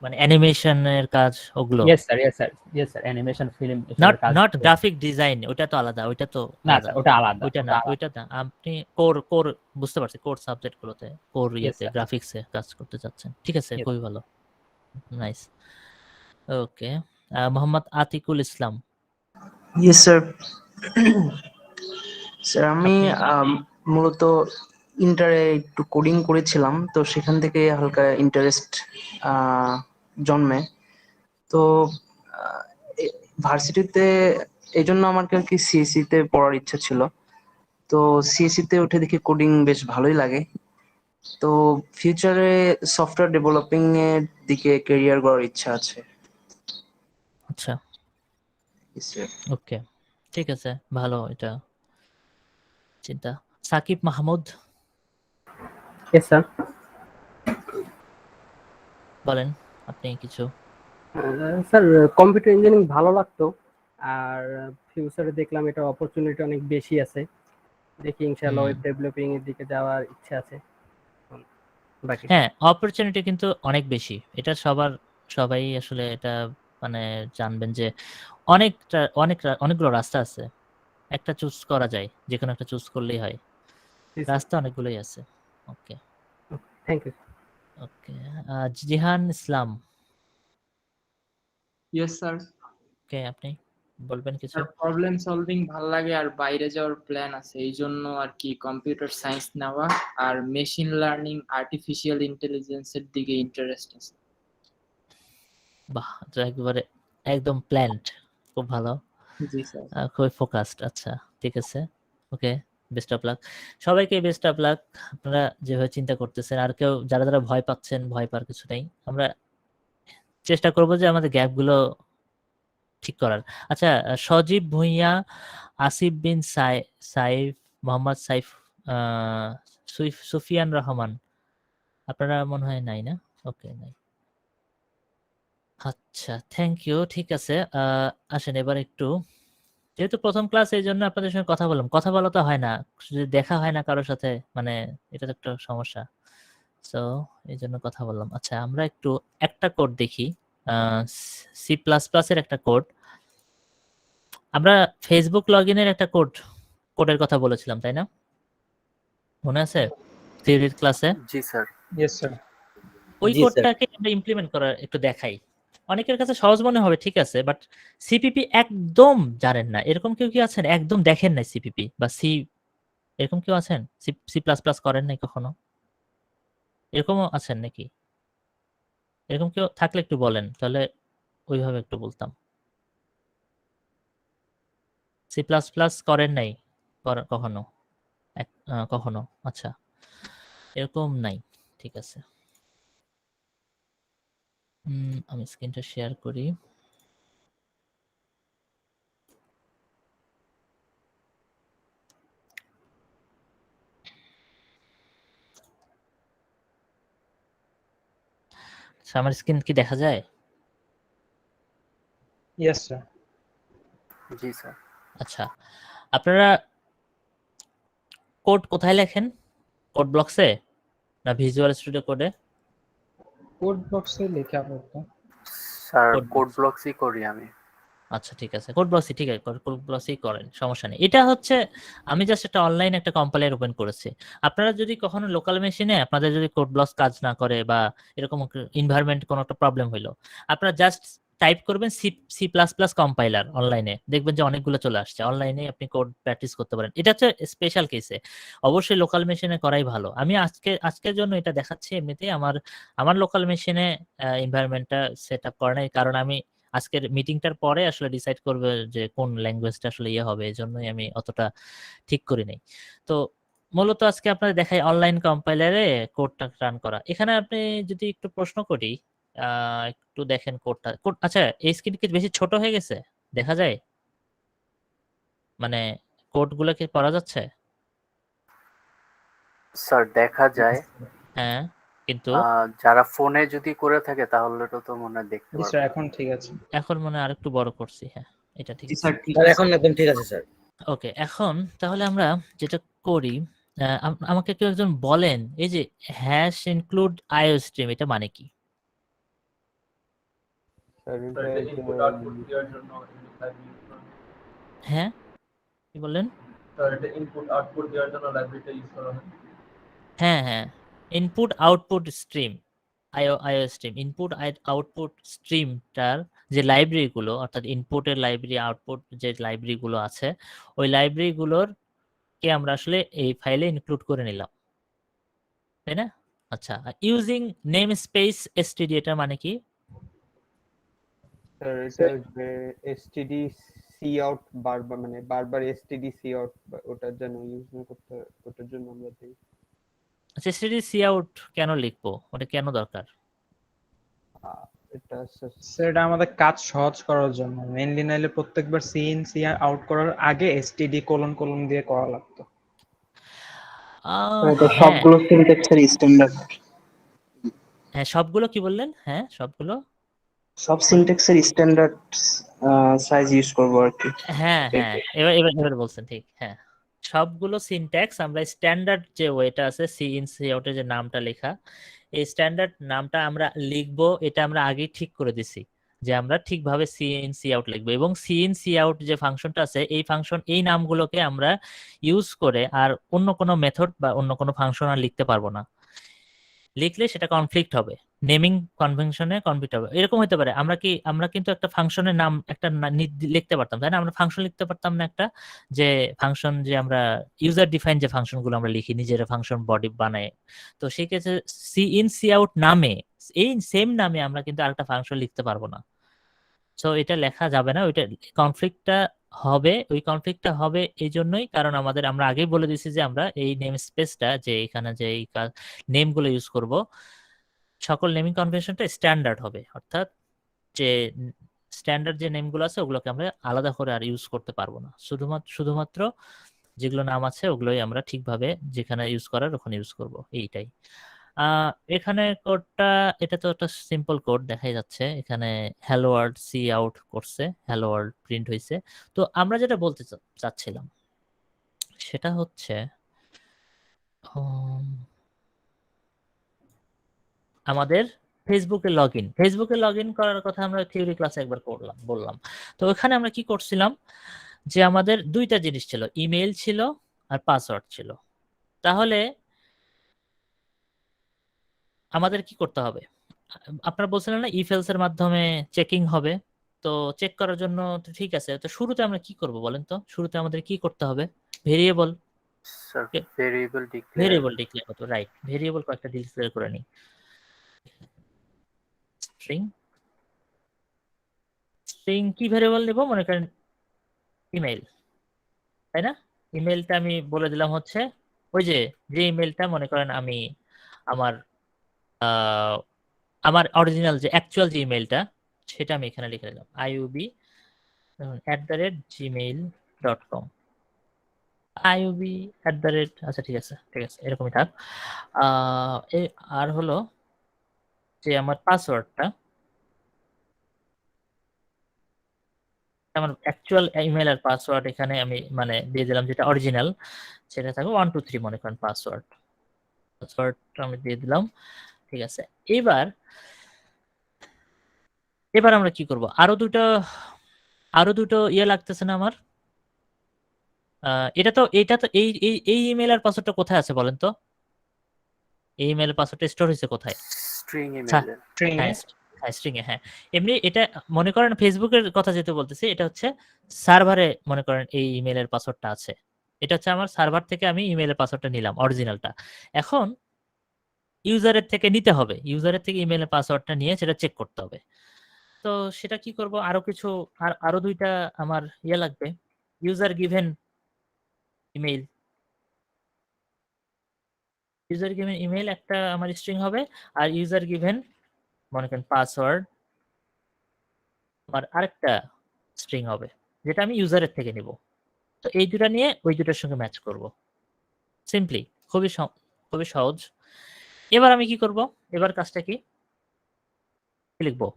মানে অ্যানিমেশনের কাজ ওগুলো, yes sir, yes sir, yes sir, animation film not এসবের কাজ। নট গ্রাফিক ডিজাইন, ওটা তো আলাদা, ওইটা তো না আলাদা। স্যার, ওটা আলাদা, ওইটা ওটা না, আলাদা। ওইটা না, আপনি কোর কোর বুঝতে পারছি, কোর সাবজেক্ট গুলোতে, কোর Yes, ইয়েতে sir. গ্রাফিক্সে কাজ করতে চাচ্ছেন, ঠিক আছে, Yes. খুবই ভালো, nice. Okay, Mohammad Atikul Islam. Yes sir. Sir আমি আপনি মূলত ইন্টারে একটু কোডিং করেছিলাম, তো সেখান থেকে হালকা ইন্টারেস্ট জন্মে। তো ভার্সিটিতে এই জন্য আমার আর কি সিএসসি তে পড়ার ইচ্ছা ছিল। তো সিএসসি তে উঠে দেখি কোডিং বেশ ভালোই লাগে। তো ফিউচারে সফটওয়্যার ডেভেলপিং এর দিকে ক্যারিয়ার গড়ার ইচ্ছা আছে। আচ্ছা, Yes, sir. ওকে, ঠিক আছে, ভালো এটা চিন্তা। Sakib Mahmud, yes sir. বলেন আপনি কিছু। স্যার কম্পিউটার ইঞ্জিনিয়ারিং ভালো লাগতো, আর ফিউচারে দেখলাম এটা অপরচুনিটি অনেক বেশি আছে, দেখি ইনশাআল্লাহ ওয়েব ডেভেলপিং এর দিকে যাওয়ার ইচ্ছা আছে। বাকি হ্যাঁ, অপরচুনিটি কিন্তু অনেক বেশি, এটা সবাই আসলে এটা মানে জানবেন যে অনেকগুলো রাস্তা আছে, একটা চুজ করা যায়, যে কোনো একটা চুজ করলেই হয়, রাস্তা অনেকগুলোই আছে। Okay, thank you. Okay, Jihan Islam. Yes sir. Okay, আপনি বলবেন কিছু। স্যার প্রবলেম সলভিং ভালো লাগে আর বাইরে যাওয়ার প্ল্যান আছে, এই জন্য আর কি কম্পিউটার সায়েন্স নেওয়া আর মেশিন লার্নিং আর্টিফিশিয়াল ইন্টেলিজেন্সের দিকে ইন্টারেস্ট আছে। বাহ, তো একবারে একদম প্ল্যান্ড, খুব ভালো, জি স্যার। খুবই ফোকাসড। আচ্ছা ঠিক আছে, ওকে, বেস্ট অফ লাক সবাইকে, বেস্ট অফ লাক। আপনারা যেভাবে চিন্তা করতেছেন, আর কেউ যারা ভয় পাচ্ছেন, ভয় পাওয়ার কিছু নেই, আমরা চেষ্টা করব যে আমাদের গ্যাপগুলো ঠিক করার। আচ্ছা, সজীব ভুঁইয়া, আসিফ বিন সাইফ, মোহাম্মদ সাইফ, সুফিয়ান রহমান, আপনারা মনে হয় নাই না? ওকে, নাই। আচ্ছা, থ্যাংক ইউ, ঠিক আছে। আসেন এবার একটু, যেহেতু প্রথম ক্লাস এই জন্য আপনাদের সঙ্গে কথা বললাম, কথা বলা তো হয় না, যদি দেখা হয় না কারোর সাথে, মানে এটা তো একটা সমস্যা, সো এই জন্য কথা বললাম। আচ্ছা, আমরা একটু একটা কোড দেখি, সি প্লাস প্লাসের একটা কোড। আমরা ফেসবুক লগ ইনের একটা কোডের কথা বলেছিলাম, তাই না? মনে আছে থিওরির ক্লাসে? জি স্যার। Yes sir. ওই জি, স্যার। কোডটাকে আমরা ইমপ্লিমেন্ট করার একটু দেখাই। অনেকের কাছে সহজ মনে হবে, ঠিক আছে, বাট সিপিপি একদম জানেন না, এরকম কেউ কি আছেন? একদম দেখেন নাই সিপিপি বা সি, এরকম কেউ আছেন? সি প্লাস প্লাস করেন নাই কখনো? এরকমও আছেন নাকি? এরকম কেউ থাকলে একটু বলেন, তাহলে ওইভাবে একটু বলতাম। সি প্লাস প্লাস করেন নাই কখনো? কখনো? আচ্ছা, এরকম নাই, ঠিক আছে। আমি স্ক্রিনটা শেয়ার করি। আচ্ছা, আমার স্ক্রিন কি দেখা যায়? Yes sir. জি স্যার। আচ্ছা, আপনারা কোড কোথায় লেখেন? কোড ব্লকসে না ভিজুয়াল স্টুডিও কোডে? কোড বক্সে লেখা হতো স্যার কোড ব্লকসই করি আমি। আচ্ছা ঠিক আছে, কোড ব্লকসই ঠিক আছে, কোড ব্লকসই করেন, সমস্যা নেই। এটা হচ্ছে আমি জাস্ট একটা অনলাইন একটা কম্পাইলার ওপেন করেছি। আপনারা যদি কখনো লোকাল মেশিনে আপনাদের যদি কোড ব্লকস কাজ না করে বা এরকম এনভায়রনমেন্ট কোনো একটা প্রবলেম হইলো, আপনারা জাস্ট টাইপ করবেন C C plus plus compiler অনলাইনে, দেখবেন যে অনেকগুলো চলে আসছে। অনলাইনে আপনি কোড প্র্যাকটিস করতে পারেন। এটা হচ্ছে স্পেশাল কেসে, অবশ্যই লোকাল মেশিনে করাই ভালো। আমি আজকের জন্য এটা দেখাচ্ছি। এমনিতেই আমার লোকাল মেশিনে এনভায়রনমেন্টটা সেট আপ করা নাই, কারণ আমি আজকের মিটিংটার পরে আসলে ডিসাইড করবে যে কোন ল্যাঙ্গুয়েজটা আসলে ইয়ে হবে, এজন্যই আমি অতটা ঠিক করি নাই। তো মূলত আজকে আপনাদের দেখাই অনলাইন কম্পাইলারে কোডটা রান করা। এখানে আপনি যদি একটু প্রশ্ন করি, একটু দেখেন কোডটা। আচ্ছা, এই স্ক্রিন কি বেশি ছোট হয়ে গেছে, দেখা যায়? মানে কোডগুলো কি পড়া যাচ্ছে? স্যার দেখা যায়, হ্যাঁ, কিন্তু যারা ফোনে যদি করে থাকে তাহলে এটা তো মনে হয় দেখতে জি স্যার পারবে। এখন ঠিক আছে। এখন মনে হয় আরেকটু বড় করছি। হ্যাঁ, এটা ঠিক জি আছে। স্যার ঠিক স্যার আছে। এখন একদম ঠিক আছে স্যার। ওকে, এখন তাহলে আমরা যেটা করি, আমাকে কেউ একজন বলেন, এই যে হ্যাশ ইনক্লুড আইও স্ট্রিম এটা মানে কি? স্যার এটা ইনপুট আউটপুট দেওয়ার জন্য হ্যাঁ, কি বললেন? স্যার এটা ইনপুট আউটপুট দেওয়ার জন্য লাইব্রেরিটা ইউজ করা হয়। হ্যাঁ হ্যাঁ, ইনপুট আউটপুট স্ট্রিম, আইও স্ট্রিম, ইনপুট আউটপুট স্ট্রিমটার যে লাইব্রেরিগুলো, অর্থাৎ ইনপুটের লাইব্রেরি, আউটপুট যে লাইব্রেরিগুলো আছে, ওই লাইব্রেরিগুলোর কে আমরা আসলে এই ফাইলে ইনক্লুড করে নিলাম, তাই না? আচ্ছা, ইউজিং নেম স্পেস এসটিডি এটা মানে কি? স্যার এটা যে এসটিডি সি আউট বারবার মানে বারবার এসটিডি সি আউট ওটার জন্য ইউজ না করতে, ওটার জন্য আমরা দিই। আচ্ছা, এসটিডি সি আউট কেন লিখবো, ওটা কেন দরকার? এটা স্যার এটা আমাদের কাজ সহজ করার জন্য। মেইনলি নাইলে প্রত্যেকবার সি ইন সি আউট করার আগে এসটিডি কোলন কোলন দিয়ে করা লাগতো। এটা হ্যাঁ সবগুলো সিনট্যাক্সের স্ট্যান্ডার্ড। হ্যাঁ, সবগুলো কি বললেন? হ্যাঁ, সবগুলো সব সিনট্যাক্সের স্ট্যান্ডার্ড সাইজ ইউজ করব আর কি। হ্যাঁ হ্যাঁ, এবার বলছেন ঠিক। হ্যাঁ, সবগুলো সিনট্যাক্স আমরা স্ট্যান্ডার্ড যে ওয়েটা আছে সি ইন সি আউটের যে নামটা লেখা, এই স্ট্যান্ডার্ড নামটা আমরা লিখবো, এটা আমরা আগেই ঠিক করে দিছি যে আমরা ঠিকভাবে সি ইন সি আউট লিখবো। এবং সি ইন সি আউট যে ফাংশনটা আছে, এই ফাংশন এই নামগুলোকে আমরা ইউজ করে আর অন্য কোনো মেথড বা অন্য কোনো ফাংশন আর লিখতে পারবো না। লিখলে সেটা কনফ্লিক্ট হবে, নেমিং কনভেনশনে কনফ্লিক্ট হবে। এরকম হতে পারে আমরা কিন্তু একটা ফাংশনের নাম একটা লিখতে পারতাম, তাই না? আমরা ফাংশন লিখতে পারতাম না একটা, যে ফাংশন যে আমরা ইউজার ডিফাইন যে ফাংশনগুলো আমরা লিখি নিজেরা ফাংশন বডি বানায়, তো সেই ক্ষেত্রে সি ইন সি আউট নামে, এই সেম নামে আমরা কিন্তু আরেকটা ফাংশন লিখতে পারবো না। সো এটা লেখা যাবে না, ওইটা কনফ্লিক্টটা হবে। ওই কনফ্লিক্টটা হবে এই জন্যই, কারণ আমরা আগেই বলে দিছি যে আমরা এই নেম স্পেসটা যে এখানে যে এই নেমগুলো ইউজ করব, সকল নেমিং কনভেনশনটা স্ট্যান্ডার্ড হবে, অর্থাৎ যে স্ট্যান্ডার্ড যে নেমগুলো আছে ওগুলোকে আমরা আলাদা করে আর ইউজ করতে পারবো না। শুধুমাত্র যেগুলো নাম আছে ওগুলোই আমরা ঠিকভাবে যেখানে ইউজ করার ওখানে ইউজ করব, এইটাই। এখানে কোডটা, এটা তো একটা সিম্পল কোড দেখাই যাচ্ছে। এখানে হ্যালো ওয়ার্ল্ড সি আউট করছে, হ্যালো ওয়ার্ল্ড প্রিন্ট হয়েছে। তো আমরা যেটা বলতে চাচ্ছিলাম সেটা হচ্ছে আমাদের ফেসবুকে লগ ইন করার কথা আমরা থিওরি ক্লাসে একবার বললাম। তো ওখানে আমরা কি করছিলাম, যে আমাদের দুইটা জিনিস ছিল, ইমেল ছিল আর পাসওয়ার্ড ছিল। তাহলে আমাদের কি করতে হবে? আপনারা বলছিলেন না ইফ এলস এর মাধ্যমে চেকিং হবে, তো চেক করার জন্য তো ঠিক আছে। তো শুরুতে আমরা কি করব বলেন তো? শুরুতে আমাদের কি করতে হবে? Variable sir variable declare declare করতে, রাইট। ভেরিয়েবল কয়েকটা ডিক্লেয়ার করে নিই। স্ট্রিং কি ভেরিয়েবল নেব? মনে করেন ইমেল, তাই না? ইমেলটা আমি বলে দিলাম হচ্ছে ওই যে ইমেলটা মনে করেন আমি আমার অরিজিনাল যে অ্যাকচুয়াল যে ইমেলটা সেটা আমি এখানে লিখে দিলাম, iub@gmail.com। আচ্ছা ঠিক আছে এরকমই থাক। আর হলো যে আমার পাসওয়ার্ডটা, আমার অ্যাকচুয়াল ইমেল আর পাসওয়ার্ড এখানে আমি মানে দিয়ে দিলাম, যেটা অরিজিনাল সেটা থাকবে 1 2 3 মনে করেন পাসওয়ার্ডটা আমি দিয়ে দিলাম। ঠিক আছে, এবার আমরা কি করব? আরো দুটো আরো দুটো ইয়ে লাগতেছে না আমার? এটা তো এই ইমেল আর পাসওয়ার্ডটা কোথায় আছে বলেন তো? এই ইমেল পাসওয়ার্ডটা স্টোর হয়েছে কোথায়? স্ট্রিং আচ্ছা, ইমেল স্ট্রিং এ হ্যাঁ স্ট্রিং এ, হ্যাঁ। এমনি এটা মনে করেন ফেসবুকের কথা যেহেতু বলতেছি, এটা হচ্ছে সার্ভারে মনে করেন এই ইমেলের পাসওয়ার্ডটা আছে। এটা হচ্ছে আমার সার্ভার থেকে আমি ইমেলের পাসওয়ার্ডটা নিলাম অরিজিনালটা। এখন ইউজারের থেকে নিতে হবে, ইউজারের থেকে ইমেলের পাসওয়ার্ডটা নিয়ে সেটা চেক করতে হবে। তো সেটা কি করব, আরো কিছু আরো দুইটা আমার ইয়ে লাগবে, user given email. User given email একটা আমার স্ট্রিং হবে, আর ইউজার গিভেন মনে করেন পাসওয়ার্ড আমার আরেকটা স্ট্রিং হবে, যেটা আমি ইউজারের থেকে নিব। তো এই দুটা নিয়ে ওই দুটার সঙ্গে ম্যাচ করব। সিম্পলি, খুবই সহজ। এবার আমি কি করব, এবার কাজটা কি লিখবো,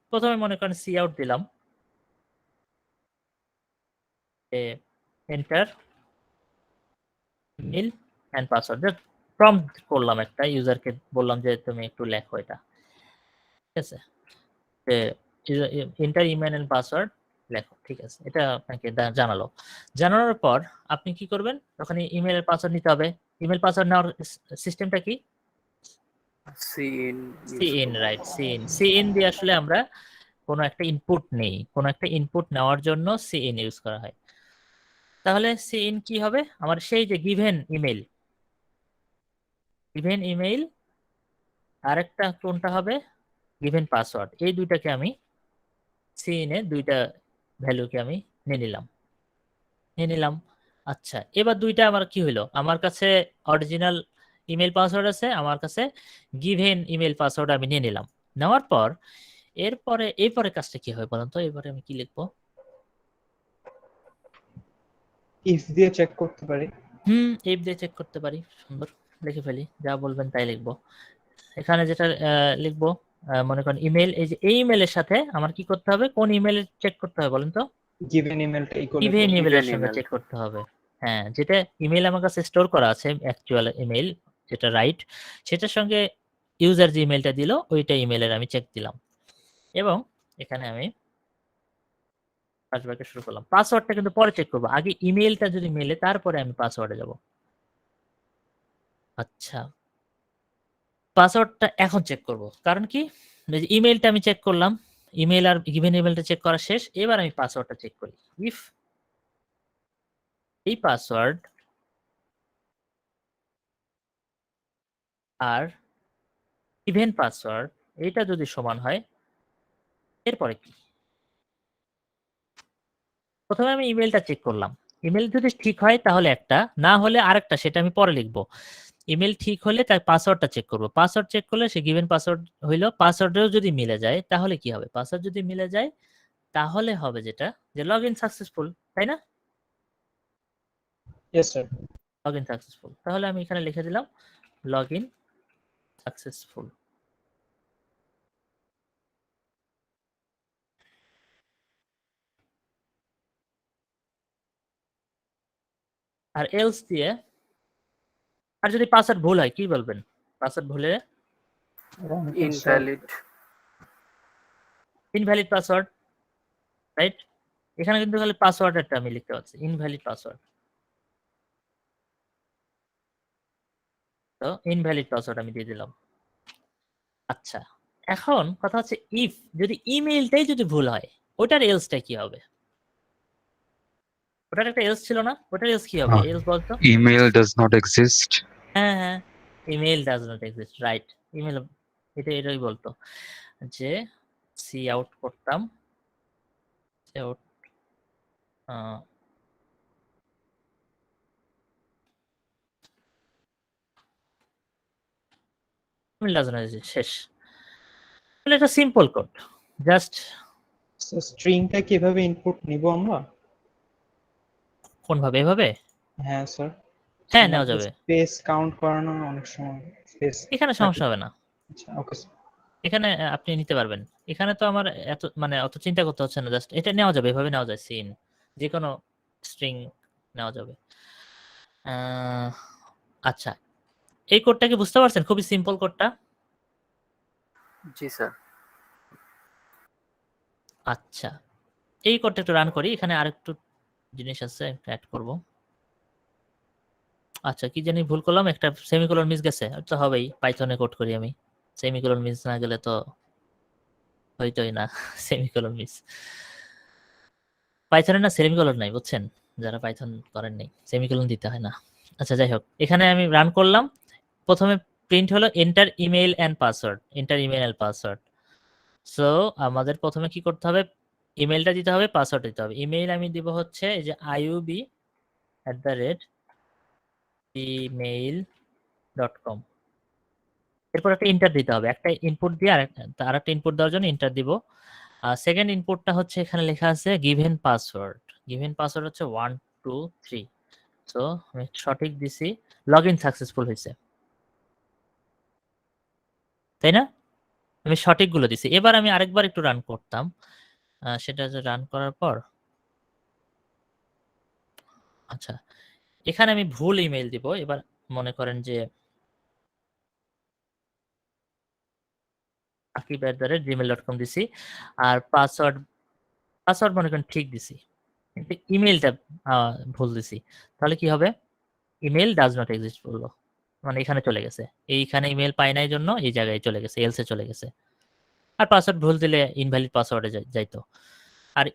প্রথমে মনে করেন সি আউট দিলাম, enter email and password, prompt করলাম একটা, ইউজারকে বললাম যে তুমি একটু লেখো এটা, ঠিক আছে, যে এন্টার ইমেল এন্ড পাসওয়ার্ড লেখো, ঠিক আছে, এটা আপনাকে জানালো। জানানোর পর আপনি কি করবেন, তখন ইমেলের পাসওয়ার্ড নিতে হবে। ইমেল পাসওয়ার্ড নেওয়ার সিস্টেমটা কি? সিইন, রাইট, সিইন দিয়ে আসলে আমরা কোনো একটা ইনপুট নেই, কোনো একটা ইনপুট নেওয়ার জন্য সিইন ইউজ করা হয়। তাহলে সিইন কি হবে, আমার সেই যে গিভেন ইমেইল আরেকটা কোনটা হবে, গিভেন পাসওয়ার্ড, এই দুইটাকে আমি সিইন এ দুইটা ভ্যালুকে আমি নিয়ে নিলাম। আচ্ছা, এবার দুইটা আমার কি হইলো, আমার কাছে অরিজিনাল ইমেল পাসওয়ার্ড আছে, আমার কাছে গিভেন ইমেল পাসওয়ার্ড আমি নিয়ে নিলাম। নেওয়ার পর এরপরে কাজটা কি হবে বলেন তো, এবারে আমি কি লিখবো? ইফ দিয়ে চেক করতে পারি। ইফ দিয়ে চেক করতে পারি, সুন্দর, লিখে ফেলি, যা বলবেন তাই লিখবো। এখানে যেটা লিখবো, মনে করেন ইমেল, এই যে এই ইমেলের সাথে আমার কি করতে হবে, কোন ইমেল চেক করতে হবে বলেন তো? গিভেন ইমেলটা গিভেন ইমেলের সঙ্গে চেক করতে হবে। হ্যাঁ, যেটা ইমেল আমার কাছে স্টোর করা আছে, অ্যাকচুয়াল ইমেল যেটা রাইট, সেটার সঙ্গে ইউজার যে ইমেলটা দিল ওইটা ইমেলের আমি চেক দিলাম। এবং এখানে আমি পাসওয়ার্ডটা শুরু করলাম। পাসওয়ার্ডটা কিন্তু পরে চেক করবো, আগে ইমেলটা যদি মেলে তারপরে আমি পাসওয়ার্ডে যাব। আচ্ছা, পাসওয়ার্ডটা এখন চেক করব, কারণ কি, ইমেলটা আমি চেক করলাম, ইমেল আর গিভেন ইমেলটা চেক করা শেষ, এবার আমি পাসওয়ার্ডটা চেক করি। ইফ এই পাসওয়ার্ড আর গিভেন পাসওয়ার্ড এটা যদি সমান হয়, এরপরে কি, প্রথমে আমি ইমেলটা চেক করলাম, ইমেল যদি ঠিক হয় তাহলে একটা, না হলে আরেকটা, সেটা আমি পরে লিখবো। ইমেল ঠিক হলে তার পাসওয়ার্ডটা চেক করবো, পাসওয়ার্ড চেক করলে সে গিভেন পাসওয়ার্ড হইলো, পাসওয়ার্ডেও যদি মিলে যায় তাহলে কি হবে, পাসওয়ার্ড যদি মিলে যায় তাহলে হবে যেটা, যে লগ ইন সাকসেসফুল, তাই না? Yes sir. Log in successful, তাহলে আমি এখানে লিখে দিলাম লগ ইন সাকসেসফুল। আর এলস দিয়ে, আর যদি পাসওয়ার্ড ভুল হয় কি বলবেন, পাসওয়ার্ড ভুলে ইনভ্যালিড পাসওয়ার্ড, রাইট? এখানে কিন্তু খালি পাসওয়ার্ডটা আমি লিখতে পারছি, ইনভ্যালিড পাসওয়ার্ড। তো ইনভ্যালিড পাসওয়ার্ড আমি দিয়ে দিলাম। আচ্ছা, এখন কথা হচ্ছে ইফ যদি ইমেইলটাই যদি ভুল হয়, ওটার এলসটা কি হবে? ওটার একটা এলস ছিল না, ওটার এলস কি হবে, এলস বলতো? Email does not exist. হ্যাঁ, email does not exist, right. Email এটাই বলতো, যে সি আউট করতাম, cout email does not exist, শেষ। এটা সিম্পল কোড, জাস্ট স্ট্রিংটা কিভাবে ইনপুট নিব আমরা? কোন ভাবে, এভাবে? হ্যাঁ স্যার। হ্যাঁ, নেওয়া যাবে। স্পেস কাউন্ট করানো অনেক সময় স্পেস, এখানে সমস্যা হবে না। আচ্ছা ওকে স্যার। এখানে আপনি নিতে পারবেন, এখানে তো আমার অত চিন্তা করতে হচ্ছে না, জাস্ট এটা নেওয়া যাবে, এভাবে নেওয়া যায়, সিন যে কোনো স্ট্রিং নেওয়া যাবে। আচ্ছা, এই কোডটা কি বুঝতে পারছেন? খুবই সিম্পল কোডটা। জি স্যার। আচ্ছা, এই কোডটা একটু রান করি। এখানে আরেকটু জিনিস আছে, অ্যাড করব। আচ্ছা, কি জানি ভুল করলাম, একটা সেমিকোলন মিস গেছে। তো হবেই, পাইথনে কোড করি আমি, সেমিকোলন মিস না গেলে তো হইতোই না। সেমিকোলন মিস পাইথনে না, সেমিকোলন নাই, বুঝছেন? যারা পাইথন করেন নাই, সেমিকোলন দিতে হয় না। আচ্ছা, যাই হোক, এখানে আমি রান করলাম। প্রথমে প্রিন্ট হলো enter email and password, enter email and password. So আমাদের প্রথমে কি করতে হবে, ইমেইলটা দিতে হবে, পাসওয়ার্ড দিতে হবে। ইমেইল আমি দিব হচ্ছে এই যে iub@gmail.com। এরপর একটা ইন্টার দিতে হবে, একটা ইনপুট দিয়ে আরেকটা ইনপুট দেওয়ার জন্য ইন্টার দিব। সেকেন্ড ইনপুটটা হচ্ছে এখানে লেখা আছে গিভেন পাসওয়ার্ড। গিভেন পাসওয়ার্ড হচ্ছে 1 2 3। সো আমি সঠিক দিছি, লগ ইন সাকসেসফুল হয়েছে, তাই না? আমি সঠিকগুলো দিছি। এবার আমি আরেকবার একটু রান করতাম, সেটা রান করার পর আচ্ছা, এখানে আমি ভুল ইমেইল দিব। এবার মনে করেন যে akib@gmail.com দিছি, আর পাসওয়ার্ড মনে করেন ঠিক দিছি, কিন্তু ইমেইলটা ভুল দিছি। তাহলে কি হবে, ইমেইল ডাজ নট এক্সিস্ট বললো, মানে এখানে চলে গেছে, এইখানে ইমেইল পাই নাই জন্য এই জায়গায় চলে গেছে, এলসে চলে গেছে। আর পাসওয়ার্ড ভুল দিলে ইনভ্যালিড পাসওয়ার্ডে যাইতো। আর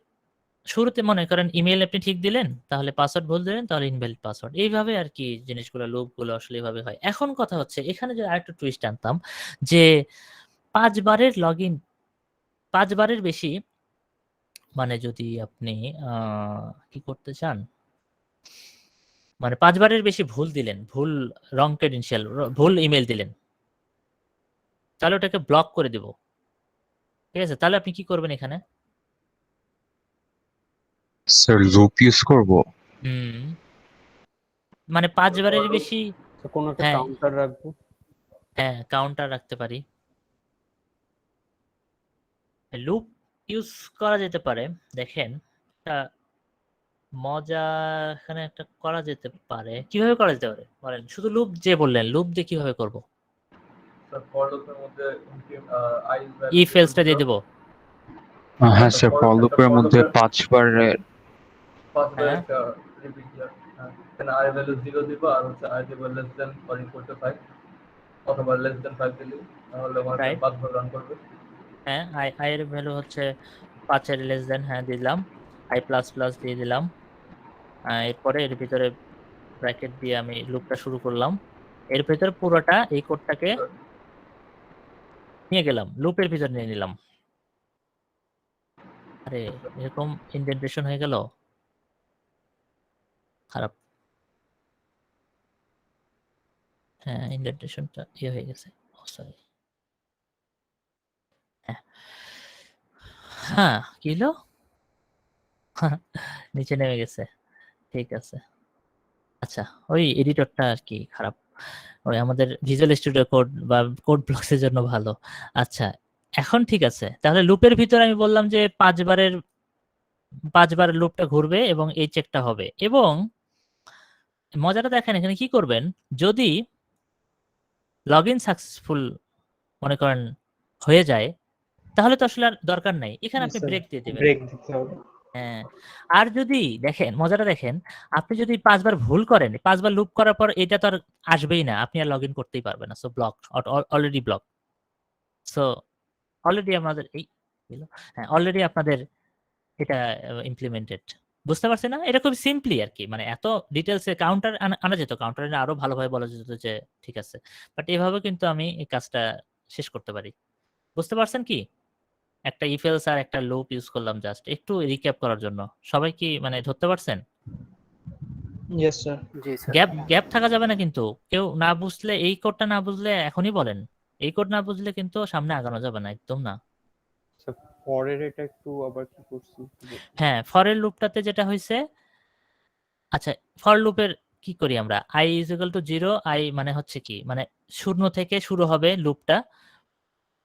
শুরুতে মনে করেন ইমেইল আপনি ঠিক দিলেন, তাহলে পাসওয়ার্ড ভুল দিলেন, তাহলে ইনভ্যালিড পাসওয়ার্ড। এইভাবে আর কি জিনিসগুলো, লুপগুলো আসলে এইভাবে হয়। এখন কথা হচ্ছে এখানে যদি আরেকটু টুইস্ট আনতাম, যে 5 বারের লগইন, 5 বারের বেশি, মানে যদি আপনি কি করতে চান, মানে 5 বারের বেশি ভুল দিলেন, ভুল রং ক্রেডেনশিয়াল, ভুল ইমেল দিলেন, তাহলে ওটাকে ব্লক করে দেব। ঠিক আছে, তাহলে আপনি কি করবেন এখানে? স্যার লুপ ইউজ করব? মানে 5 বারের বেশি, কোনো একটা হ্যাঁ কাউন্টার রাখবো। হ্যাঁ, কাউন্টার রাখতে পারি, লুপ ইউজ করা যেতে পারে। দেখেন, একটা মজা এখানে একটা করা যেতে পারে। কিভাবে করা যেতে পারে বলেন? শুধু লুপ যে বললেন, লুপ দিয়ে কিভাবে করব? স্যার ফর লুপের মধ্যে ইফ এলসটা দিয়ে দেব। হ্যাঁ স্যার, ফর লুপের মধ্যে 5 বারের হ্যাঁ একটা রিপিট এখানে i ভ্যালু 0 দিব, আর হচ্ছে i দিব less than or equal to 5 অথবা লেস দেন 5 দিলে তাহলে আমাদের রাইট, 5 বার রান করবে। হ্যাঁ, আই এর ভ্যালু হচ্ছে 5 এর লেস দেন, হ্যাঁ দিলাম, i প্লাস প্লাস দিয়ে দিলাম। এরপরে এর ভিতরে ব্র্যাকেট দিয়ে আমি লুপটা শুরু করলাম। এর ভিতরে পুরোটা এই কোডটাকে নিয়ে গেলাম, লুপের ভিতর নিয়ে নিলাম। আরে এরকম ইনডেন্টেশন হয়ে গেল, খারাপ। হ্যাঁ, ইনডেন্টেশনটা হয়ে গেছে, সরি। হ্যাঁ, কি হলো? নিচে নেমে গেছে, ঠিক আছে। আচ্ছা, ওই এডিটরটা আর কি খারাপ, ওই আমাদের ভিজুয়াল স্টুডিও কোড বা কোড ব্লকসের জন্য ভালো। আচ্ছা, এখন ঠিক আছে। তাহলে লুপের ভিতরে আমি বললাম যে 5 বার লুপটা ঘুরবে এবং এই চেকটা হবে। এবং মজাটা দেখেন, এখানে কি করবেন, যদি লগ ইন সাকসেসফুল মনে করেন হয়ে যায়, তাহলে তো আসলে আর দরকার নাই, এখানে আপনি ব্রেক দিয়ে দেবেন। ব্রেক দিতে হবে। হ্যাঁ, আর যদি দেখেন, মজাটা দেখেন, আপনি যদি 5 বার ভুল করেন, 5 বার লুপ করার পর এটা তো আর আসবেই না, আপনি আর লগ ইন করতেই পারবেন না। So block, already block. So already আমাদের হ্যাঁ, অলরেডি আপনাদের এটা ইমপ্লিমেন্টেড। বুঝতে পারছেন না? এটা খুব সিম্পলি আর কি, মানে এত ডিটেলসে কাউন্টার আনা যেত, কাউন্টার আরো ভালোভাবে বলা যেত যে ঠিক আছে, বাট এভাবে কিন্তু আমি এই কাজটা শেষ করতে পারি। বুঝতে পারছেন কি? একটা ইফ এলস আর একটা লুপ ইউজ করলাম, জাস্ট একটু রিক্যাপ করার জন্য। সবাই কি মানে ধরতে পারছেন? Yes sir. জি স্যার। গ্যাপ থাকা যাবে না কিন্তু। কেউ না বুঝলে, এই কোডটা না বুঝলে এখনই বলেন, এই কোড না বুঝলে কিন্তু সামনে আগানো যাবে না, একদম না। স্যার পরের এটা একটু আবার কি করছি? হ্যাঁ, ফরের লুপটাতে যেটা হয়েছে, আচ্ছা, ফর লুপের কি করি আমরা, i is equal to 0, i মানে হচ্ছে কি, মানে 0 থেকে শুরু হবে লুপটা,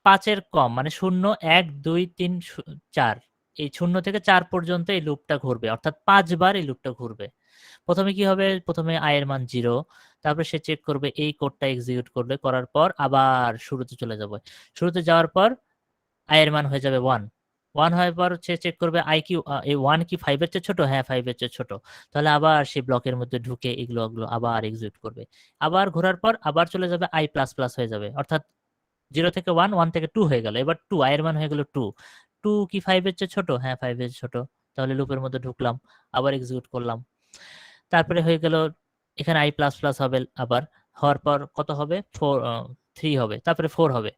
5 এর কম, মানে 0 1 2 3 4, এই 0 থেকে 4 পর্যন্ত এই লুপটা ঘুরবে, অর্থাৎ 5 বার এই লুপটা ঘুরবে। প্রথমে কি হবে, প্রথমে i এর মান 0, তারপর সে চেক করবে, এই কোডটা এক্সিকিউট করবে, করার পর আবার শুরুতে চলে যাবে। শুরুতে যাওয়ার পর i এর মান হয়ে যাবে 1, 1 হওয়ার পর সে চেক করবে আই কি এই 1 কি 5 এর চেয়ে ছোট, হ্যাঁ 5 এর চেয়ে ছোট, তাহলে আবার সে ব্লকের মধ্যে ঢুকে এগুলো আবার এক্সিকিউট করবে। আবার ঘোরার পর আবার চলে যাবে i প্লাস প্লাস হয়ে যাবে, অর্থাৎ 0 থেকে 1, 1 থেকে 2 হয়ে গেল। এবার 2 i এর মান হয়ে গেল 2, 2 কি 5 এর চেয়ে ছোট, হ্যাঁ 5 এর চেয়ে ছোট, তাহলে লুপের মধ্যে ঢুকলাম, আবার এক্সিকিউট করলাম। তারপরে হয়ে গেল এখানে i প্লাস প্লাস হবে, আবার হওয়ার পর কত হবে 3 হবে, তারপরে 4 হবে।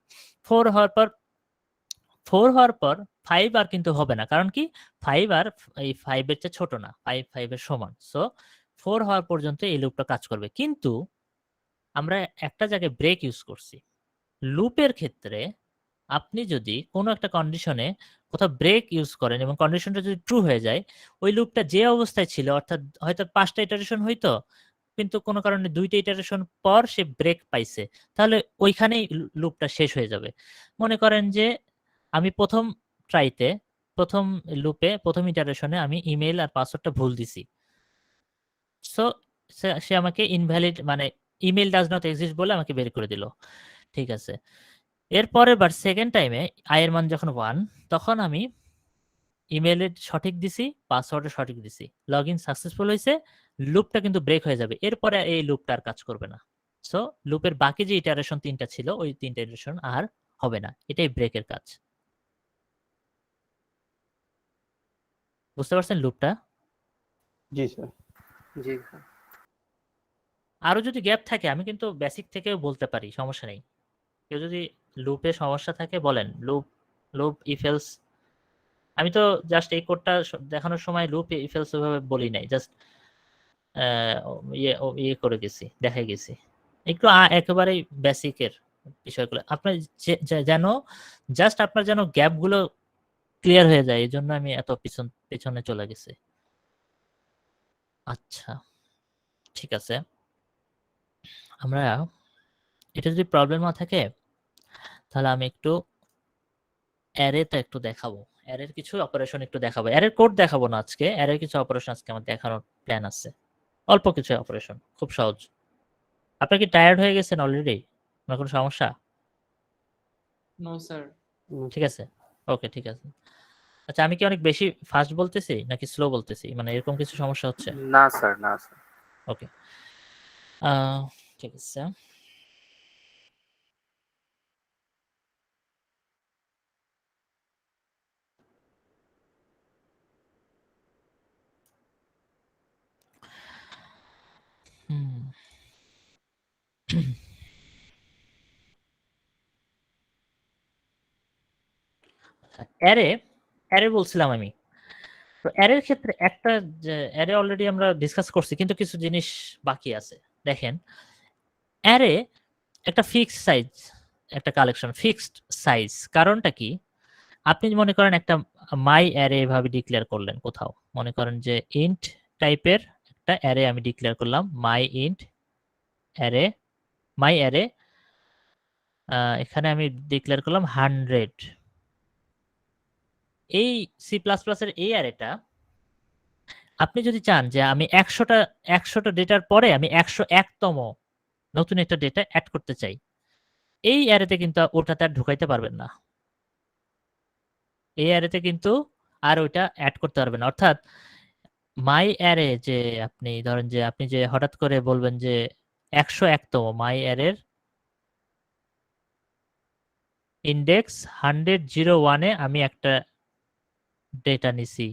4 হওয়ার পর 5 আর কিন্তু হবে না, কারণ কি 5 আর এই 5 এর চেয়ে ছোট না, 5 এর সমান। সো 4 হওয়ার পর্যন্ত এই লুপটা কাজ করবে। কিন্তু আমরা একটা জায়গায় ব্রেক ইউজ করছি। লুপের ক্ষেত্রে আপনি যদি কোনো একটা কন্ডিশনে কোথাও ব্রেক ইউজ করেন এবং কন্ডিশনটা যদি ট্রু হয়ে যায়, ওই লুপটা যে অবস্থায় ছিল, অর্থাৎ হয়তো 5টা ইটারেশন হইতো, কিন্তু কোনো কারণে 2টা ইটারেশন পর সে ব্রেক পাইছে, তাহলে ওইখানেই লুপটা শেষ হয়ে যাবে। মনে করেন যে আমি প্রথম ট্রাইতে, প্রথম লুপে, প্রথম ইটারেশনে আমি ইমেল আর পাসওয়ার্ডটা ভুল দিছি। সো সে আমাকে ইনভ্যালিড, মানে ইমেল ডাজ নট এক্সিস্ট বলে আমাকে বের করে দিল। ঠিক আছে, এরপরের বার সেকেন্ড টাইমে আই এর মান যখন 1, তখন আমি ইমেলের সঠিক দিছি, পাসওয়ার্ডের সঠিক দিছি, লগ ইন সাকসেসফুল হয়েছে, লুপটা কিন্তু ব্রেক হয়ে যাবে। এরপরে এই লুপটা আর কাজ করবে না। সো লুপের বাকি যে ইটারেশন 3টা ছিল, ওই 3টা ইটারেশন আর হবে না। এটাই ব্রেকের কাজ। বুঝতে পারছেন লুপটা? জি স্যার। জি স্যার। আরো যদি গ্যাপ থাকে আমি কিন্তু বেসিক থেকেও বলতে পারি, সমস্যা নেই। কেউ যদি লুপে সমস্যা থাকে বলেন, লুপ ইফ এলস। আমি তো জাস্ট এই কোডটা দেখানোর সময় লুপ ইফ এলস ওইভাবে বলি নাই, জাস্ট ইয়ে করে গেছি, দেখাই গেছি একটু একেবারেই বেসিকের বিষয়গুলো। আপনার যেন জাস্ট আপনার যেন গ্যাপগুলো ক্লিয়ার হয়ে যায়, এই জন্য আমি এত পেছনে চলে গেছি। আচ্ছা ঠিক আছে, আমরা এটা যদি প্রবলেম না থাকে তাহলে আমি একটু অ্যারেটা একটু দেখাবো, অ্যারের কিছু অপারেশন একটু দেখাবো। অ্যারের কোড দেখাবো না আজকে, অ্যারের কিছু অপারেশন আজকে আমার দেখানোর প্ল্যান আছে, অল্প কিছু অপারেশন, খুব সহজ। আপনার কি টায়ার্ড হয়ে গেছেন অলরেডি? আপনার কোনো সমস্যা? No sir. ঠিক আছে, ওকে ঠিক আছে। আচ্ছা আমি কি অনেক বেশি ফাস্ট বলতেছি নাকি স্লো বলতেছি, মানে এরকম কিছু সমস্যা হচ্ছে? না স্যার, না স্যার। ওকে ঠিক আছে। অ্যারে বলছিলাম আমি। তো অ্যারের ক্ষেত্রে একটা অ্যারে অলরেডি আমরা ডিসকাস করছি, কিন্তু কিছু জিনিস বাকি আছে। দেখেন, অ্যারে একটা ফিক্সড সাইজ, একটা কালেকশন ফিক্সড সাইজ। কারণটা কি? আপনি মনে করেন একটা মাই অ্যারে এভাবে ডিক্লেয়ার করলেন কোথাও, মনে করেন যে ইন্ট টাইপের একটা অ্যারে আমি ডিক্লেয়ার করলাম, মাই ইন্ট অ্যারে, মাই অ্যারে, এখানে আমি ডিক্লেয়ার করলাম 100। এই সি প্লাস প্লাসের এই অ্যারেটা আপনি যদি চান যে আমি 100টা ডেটার পরে আমি 101তম নতুন একটা ডেটা অ্যাড করতে চাই, এই অ্যারেতে কিন্তু ওটাতে আর ঢুকাইতে পারবেন না। এই অ্যারেতে কিন্তু আর ওইটা অ্যাড করতে পারবেন না। অর্থাৎ মাই অ্যারে যে আপনি ধরেন যে আপনি যে হঠাৎ করে বলবেন যে 101তম মাই অ্যারের ইন্ডেক্স 101-এ আমি একটা ডেটা নিছি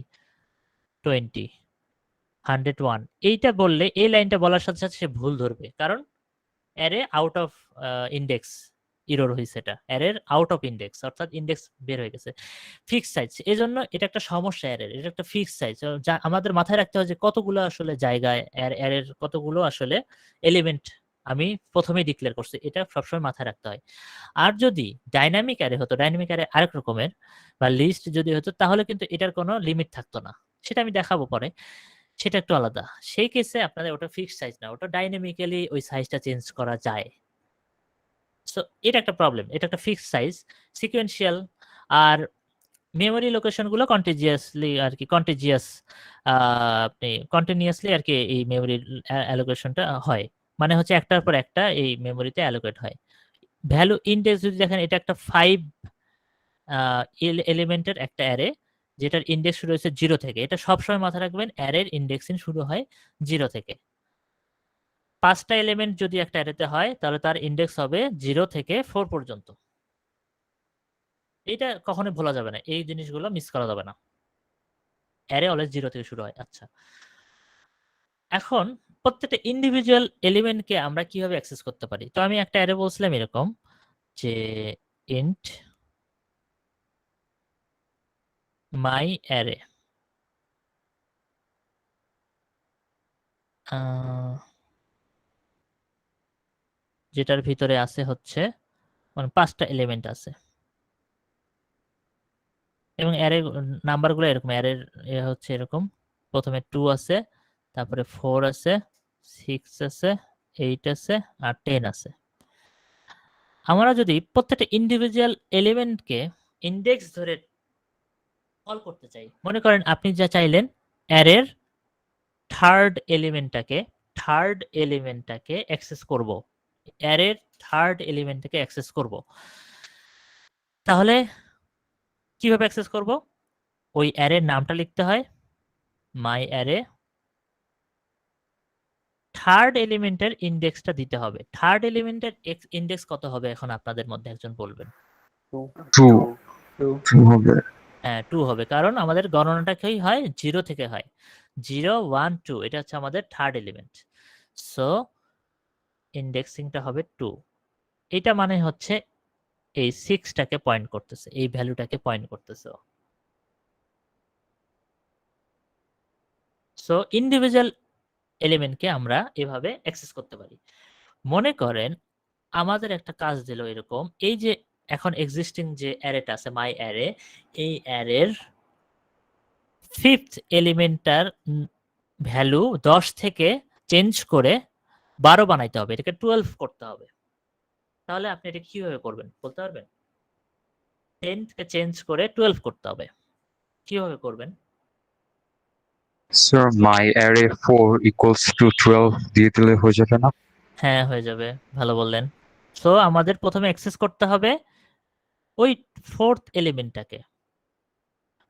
101, এইটা বললে, এই লাইনটা বলার সাথে সাথে সে ভুল ধরবে, কারণ array out of index error হয়েছে, এটা অ্যারের আউট অফ ইন্ডেক্স, অর্থাৎ ইন্ডেক্স বের হয়ে গেছে। ফিক্সড সাইজ, এই জন্য এটা একটা সমস্যা অ্যারের, এটা একটা ফিক্সড সাইজ। যা আমাদের মাথায় রাখতে হয় যে কতগুলো আসলে জায়গায় অ্যারের কতগুলো আসলে এলিমেন্ট আমি প্রথমেই ডিক্লেয়ার করছি, এটা সবসময় মাথায় রাখতে হয়। আর যদি ডাইনামিক অ্যারে হতো, ডাইনামিক অ্যারে আরেক রকমের, বা লিস্ট যদি হতো, তাহলে কিন্তু এটার কোনো লিমিট থাকতো না। সেটা আমি দেখাবো পরে, সেটা একটু আলাদা। সেই কেসে আপনাদের ওটা ফিক্সড সাইজ না, ওটা ডাইনামিক্যালি ওই সাইজটা চেঞ্জ করা যায়। সো এটা একটা প্রবলেম, এটা একটা ফিক্সড সাইজ, সিকোয়েন্সিয়াল। আর মেমোরি লোকেশনগুলো কন্টিজিয়াসলি আর কি, আপনি কন্টিনিউয়াসলি আর কি এই মেমোরির অ্যালোকেশনটা হয়, মানে হচ্ছে একটার পর একটা এই মেমোরিতে অ্যালোকেট হয়। ভ্যালু ইন্ডেক্স যদি দেখেন, এটা একটা 5 এলিমেন্টের একটা অ্যারে যেটার ইন্ডেক্স শুরু হয়েছে 0 থেকে। এটা সবসময় মাথায় রাখবেন, অ্যারের ইন্ডেক্সিং শুরু হয় 0 থেকে। 5টা এলিমেন্ট যদি একটা অ্যারেতে হয় তাহলে তার ইন্ডেক্স হবে 0 থেকে 4 পর্যন্ত। এটা কখনোই ভোলা যাবে না, এই জিনিসগুলো মিস করা যাবে না। অ্যারে অলওয়েজ 0 থেকে শুরু হয়। আচ্ছা, এখন প্রত্যেকটা ইন্ডিভিজুয়াল এলিমেন্টকে আমরা কিভাবে অ্যাক্সেস করতে পারি? তো আমি একটা অ্যারে বলছিলাম এরকম যে ইন্ট মাই অ্যারে, যেটার ভিতরে আছে হচ্ছে মানে 5টা এলিমেন্ট আছে এবং অ্যারে নাম্বারগুলো এরকম। অ্যারের হচ্ছে এরকম, প্রথমে 2 আছে, তারপরে 4 আছে, 6 আছে, 8 আছে আর 10 আছে। আমরা যদি প্রত্যেকটা ইন্ডিভিজুয়াল এলিমেন্টকে ইন্ডেক্স ধরে কল করতে চাই, মনে করেন আপনি যা চাইলেন অ্যারের থার্ড এলিমেন্টটাকে অ্যাক্সেস করব, অ্যারের থার্ড এলিমেন্টটাকে অ্যাক্সেস করব, তাহলে কিভাবে অ্যাক্সেস করব? ওই অ্যারের নামটা লিখতে হয় মাই অ্যারে, থার্ড এলিমেন্টের ইন্ডেক্সটা দিতে হবে। থার্ড এলিমেন্টের ইন্ডেক্স কত হবে এখন আপনাদের মধ্যে একজন বলবেন? 2 হবে। হ্যাঁ 2 হবে, কারণ আমাদের গণনাটা কি হয় 0 থেকে হয়। 0 1 2 এটা হচ্ছে আমাদের থার্ড এলিমেন্ট, সো ইন্ডেক্সিংটা হবে 2। এটা মানে হচ্ছে এই 6টাকে পয়েন্ট করতেছে, এই ভ্যালুটাকে পয়েন্ট করতেছে। সো ইন্ডিভিজুয়াল এলিমেন্টকে আমরা এভাবে অ্যাক্সেস করতে পারি। মনে করেন আমাদের একটা কাজ দিল এরকম, এই যে এখন এক্সিস্টিং যে অ্যারেটা আছে মাই অ্যারে, এই অ্যারের 5th এলিমেন্টটার ভ্যালু 10 থেকে চেঞ্জ করে 12 বানাইতে হবে, এটাকে 12 করতে হবে। তাহলে আপনি এটা কিভাবে করবেন বলতে পারবেন? 10 কে চেঞ্জ করে 12 করতে হবে, কিভাবে করবেন? Sir my array 4 equals to 12 দিয়ে দিলে হয়ে যাবে না? হ্যাঁ হয়ে যাবে, ভালো বললেন। সো আমাদের প্রথমে অ্যাক্সেস করতে হবে ওই 4th এলিমেন্টটাকে,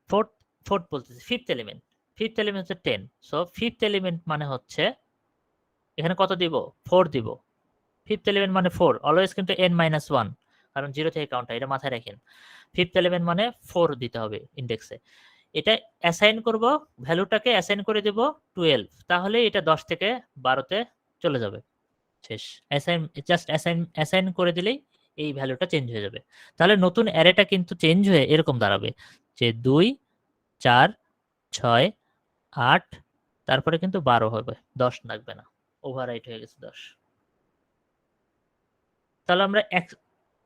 ফোর্থ বলতেছি 5th এলিমেন্ট। 5th এলিমেন্ট হচ্ছে 10, সো 5th এলিমেন্ট মানে হচ্ছে এখানে কত দিব? 4 দিব। 5th এলিমেন্ট মানে 4, অলওয়েজ কিন্তু n-1, কারণ 0 থেকে কাউন্ট হয়, এটা মাথায় রাখেন। 5th এলিমেন্ট মানে 4 দিতে হবে ইন্ডেক্সে। এটা অ্যাসাইন করব, ভ্যালুটাকে অ্যাসাইন করে দেব 12, তাহলে এটা 10 থেকে 12তে চলে যাবে, শেষ। জাস্ট অ্যাসাইন করে দিলেই এই ভ্যালুটা চেঞ্জ হয়ে যাবে। তাহলে নতুন অ্যারেটা কিন্তু চেঞ্জ হয়ে এরকম দাঁড়াবে যে 2 4 6 8, তারপরে কিন্তু 12 হবে, 10 লাগবে না, ওভাররাইট হয়ে গেছে 10। তাহলে আমরা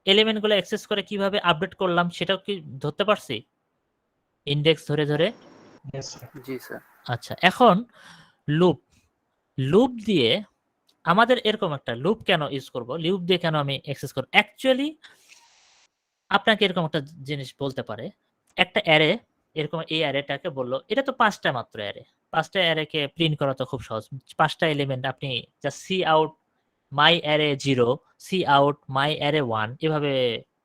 এলিমেন্টগুলো অ্যাক্সেস করে কিভাবে আপডেট করলাম সেটাও কি ধরতে পারছি ইন্ডেক্স ধরে ধরে? জি স্যার। আচ্ছা, এখন লুপ দিয়ে আমাদের এরকম একটা লুপ কেন ইউজ করব, লুপ দিয়ে কেন আমি অ্যাক্সেস করব? অ্যাকচুয়ালি আপনাকে এরকম একটা জিনিস বলতে পারে, একটা অ্যারে এরকম, এই অ্যারেটাকে বললো এটা তো 5টা মাত্র অ্যারে, 5টা অ্যারেকে প্রিন্ট করা তো খুব সহজ। 5টা এলিমেন্ট আপনি just cout my array 0, cout my array 1 এভাবে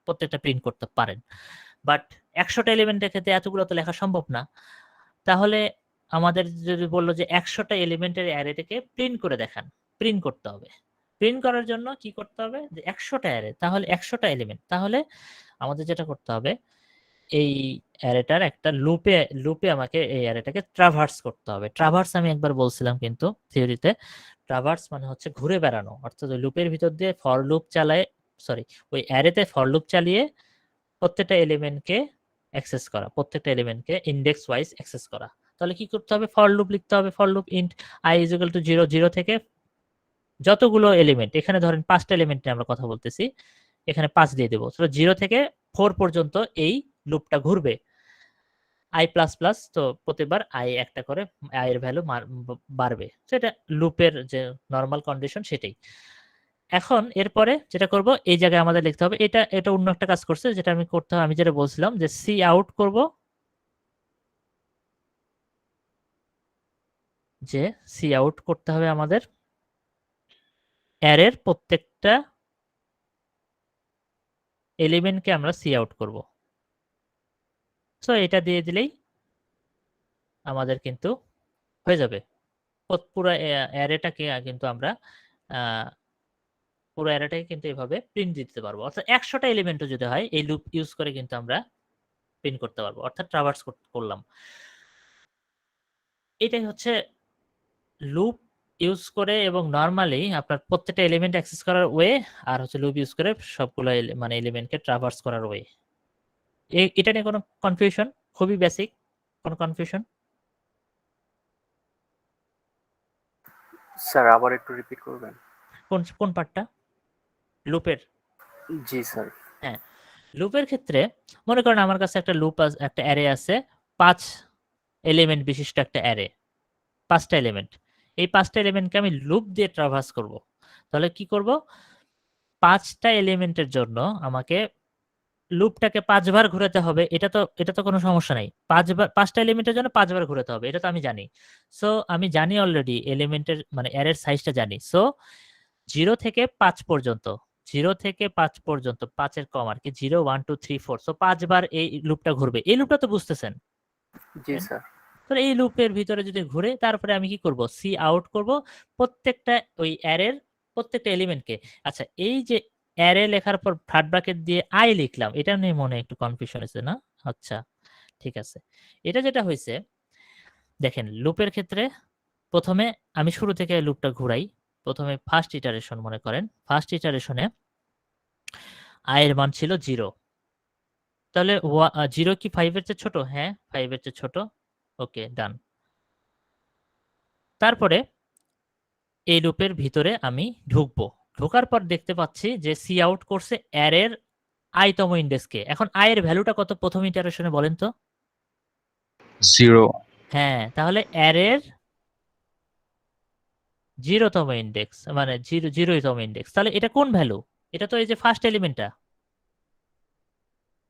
প্রত্যেকটা প্রিন্ট করতে পারেন। বাট 100টা এলিমেন্টের ক্ষেত্রে এতগুলো তো লেখা সম্ভব না। তাহলে আমাদের যদি বললো যে 100টা এলিমেন্টের অ্যারেটাকে প্রিন্ট করে দেখান, প্রিন্ট করতে হবে। প্রিন্ট করার জন্য কি করতে হবে? যে 100টা অ্যারে, তাহলে 100টা এলিমেন্ট, তাহলে আমাদের যেটা করতে হবে এই অ্যারেটার একটা লুপে আমাকে এই অ্যারেটাকে ট্রাভার্স করতে হবে। ট্রাভার্স আমি একবার বলছিলাম কিন্তু থিওরিতে, ট্রাভার্স মানে হচ্ছে ঘুরে বেড়ানো, অর্থাৎ ওই লুপের ভিতর দিয়ে ফর লুপ চালায়, সরি ওই অ্যারেতে ফর লুপ চালিয়ে প্রত্যেকটা এলিমেন্টকে অ্যাক্সেস করা, প্রত্যেকটা এলিমেন্টকে ইন্ডেক্স ওয়াইজ অ্যাক্সেস করা। তাহলে কি করতে হবে? ফর লুপ লিখতে হবে, ফর লুপ ইন্ট i = 0, 0 থেকে যতগুলো এলিমেন্ট, এখানে ধরেন 5টা এলিমেন্টে আমরা কথা বলতেছি, এখানে 5 দিয়ে দেবো, 0 থেকে 4 পর্যন্ত এই লুপটা ঘুরবে। i++, তো প্রতিবার i একটা করে i এর ভ্যালু বাড়বে, সেটা লুপের যে নরমাল কন্ডিশন সেটাই। এখন এরপরে যেটা করব, এই জায়গায় আমাদের লিখতে হবে, এটা অন্য একটা কাজ করছে যেটা আমি করতে হবে, আমি যেটা বলছিলাম যে সি আউট করব, যে সি আউট করতে হবে আমাদের অ্যারের প্রত্যেকটা এলিমেন্টকে আমরা সি আউট করব। সো এটা দিয়ে দিলেই আমাদের কিন্তু হয়ে যাবে। পুরো অ্যারেটাকে কিন্তু আমরা পুরো অ্যারেটাকে কিন্তু এভাবে প্রিন্ট দিতে পারবো। অর্থাৎ 100টা এলিমেন্টও যদি হয় এই লুপ ইউজ করে কিন্তু আমরা প্রিন্ট করতে পারবো, অর্থাৎ ট্রাভার্স করলাম। এটাই হচ্ছে লুপ ইউজ করে এবং নরমালি আপনার প্রত্যেকটা এলিমেন্ট অ্যাক্সেস করার ওয়ে, আর হচ্ছে লুপ ইউজ করে সবগুলো মানে এলিমেন্টকে ট্রাভার্স করার ওয়ে। এটা নিয়ে কোনো কনফিউশন? খুবই বেসিক, কোনো কনফিউশন? স্যার আবার একটু রিপিট করবেন? কোন পার্টটা? লুপের? জি স্যার। হ্যাঁ, লুপের ক্ষেত্রে মনে করেন আমার কাছে একটা লুপ একটা অ্যারে আছে, 5 এলিমেন্ট বিশিষ্ট একটা অ্যারে, 5টা এলিমেন্ট। এই 5টা এলিমেন্টকে আমি লুপ দিয়ে ট্রাভার্স করব। তাহলে কি করব? 5টা এলিমেন্টের জন্য আমাকে লুপটাকে 5 বার ঘোরাতে হবে। এটা তো কোনো সমস্যা নাই। 5টা এলিমেন্টের জন্য 5 বার ঘোরাতে হবে, এটা তো আমি জানি। সো আমি জানি অলরেডি এলিমেন্টের মানে অ্যারের সাইজটা জানি। সো 0 থেকে 5 পর্যন্ত, 0 থেকে 5 পর্যন্ত 5 এর কম আর কি, 0 1 2 3 4। সো 5 বার এই লুপটা ঘুরবে। এই লুপটা তো বুঝতেছেন? জি স্যার। তো এই লুপের ভিতরে যদি ঘুরে, তারপরে আমি কি করব? সি আউট করব প্রত্যেকটা ওই অ্যারের প্রত্যেকটা এলিমেন্টকে। আচ্ছা, এই যে অ্যারে লেখার পর থার্ড ব্র্যাকেট দিয়ে আই লিখলাম, এটা নিয়ে মনে একটু কনফিউশন হয়েছে না? আচ্ছা ঠিক আছে। এটা যেটা হয়েছে দেখেন, লুপের ক্ষেত্রে প্রথমে আমি শুরু থেকে লুপটা ঘুরাই। প্রথমে ফার্স্ট ইটারেশন মনে করেন, ফার্স্ট ইটারেশনে আই এর মান ছিল 0। তাহলে 0 কি 5 এর চেয়ে ছোট? হ্যাঁ, 5 এর চেয়ে ছোট। ওকে, ডান। তারপরে এই লুপের ভিতরে আমি ঢুকবো। ঢোকার পর দেখতে পাচ্ছি যে সি আউট করছে অ্যারের আইতম ইন্ডেক্সকে। এখন আই এর ভ্যালুটা কত প্রথম ইটারেশনে বলেন তো? 0। হ্যাঁ, তাহলে অ্যারের 0তম ইন্ডেক্স, মানে 0তম ইন্ডেক্স। তাহলে এটা কোন ভ্যালু? এটা তো এই যে ফার্স্ট এলিমেন্টটা,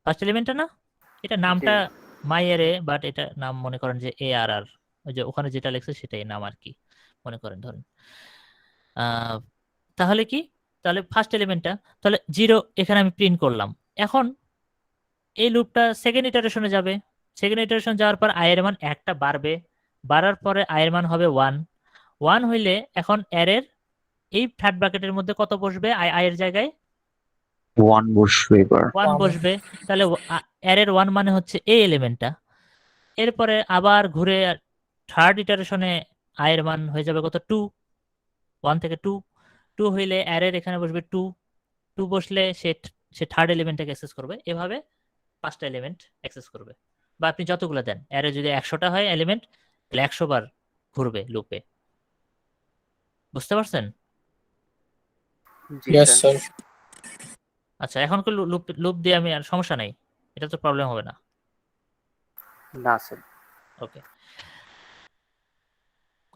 ফার্স্ট এলিমেন্টটা না? এটা নামটা মাই অ্যারে, বাট এটা নাম মনে করেন যে ARR, ওই যে ওখানে যেটা লেখছে সেটাই নাম আর কি মনে করেন, ধরেন। তাহলে কি? তাহলে ফার্স্ট এলিমেন্টটা, তাহলে 0 এখানে আমি প্রিন্ট করলাম। এখন এই লুপটা সেকেন্ড ইটারেশনে যাবে। সেকেন্ড ইটারেশন যাওয়ার পর আই এর মান একটা বাড়বে, বাড়ার পরে আই এর মান হবে 1 হইলে এখন অ্যারের এই থার্ড ব্র্যাকেটের মধ্যে কত বসবে? আই এর জায়গায় 1 বসবে এবার। 1 বসবে। তাহলে অ্যারের 1 মানে হচ্ছে এই এলিমেন্টটা। এরপরে আবার ঘুরে থার্ড ইটারেশনে আই এর মান হয়ে যাবে কত? 2। 1 থেকে 2 হইলে অ্যারের এখানে বসবে 2 বসলে সে থার্ড এলিমেন্টটাকে অ্যাক্সেস করবে। এভাবে 5টা এলিমেন্ট অ্যাক্সেস করবে। বা আপনি যতগুলো দেন, অ্যারে যদি 100টা হয় এলিমেন্ট, তাহলে 100 বার ঘুরবে লুপে। বুঝতে পারছেন? আচ্ছা, এখন কি লুপ দিয়ে আমি আর সমস্যা নাই? এটা তো প্রবলেম হবে না? না স্যার। ওকে,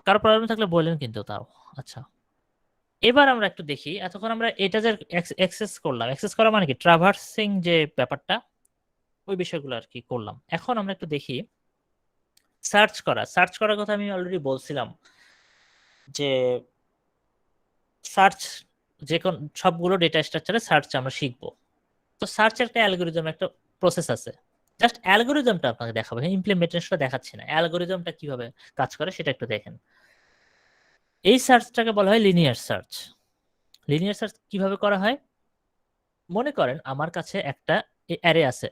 কারো প্রবলেম থাকলে বলেন কিন্তু তাও। আচ্ছা, এবার আমরা একটু দেখি, এতক্ষণ আমরা এটা যে অ্যাক্সেস করলাম, অ্যাক্সেস করা মানে কি ট্রাভার্সিং যে ব্যাপারটা, ওই বিষয়গুলো আর কি করলাম। এখন আমরা একটু দেখি সার্চ করার কথা আমি অলরেডি বলছিলাম যে সার্চ যে কোন সবগুলো ডেটা স্ট্রাকচারে সার্চ আমরা শিখবো। তো সার্চের একটা অ্যালগরিদম, একটা প্রসেস আছে। জাস্ট অ্যালগরিদমটা আপনাকে দেখাবো, ইমপ্লিমেন্টেশনটা দেখাচ্ছি না। অ্যালগরিদমটা কিভাবে কাজ করে সেটা একটু দেখেন। এই সার্চটাকে বলা হয় লিনিয়ার সার্চ। লিনিয়ার সার্চ কিভাবে করা হয়? মনে করেন আমার কাছে একটা অ্যারে আছে।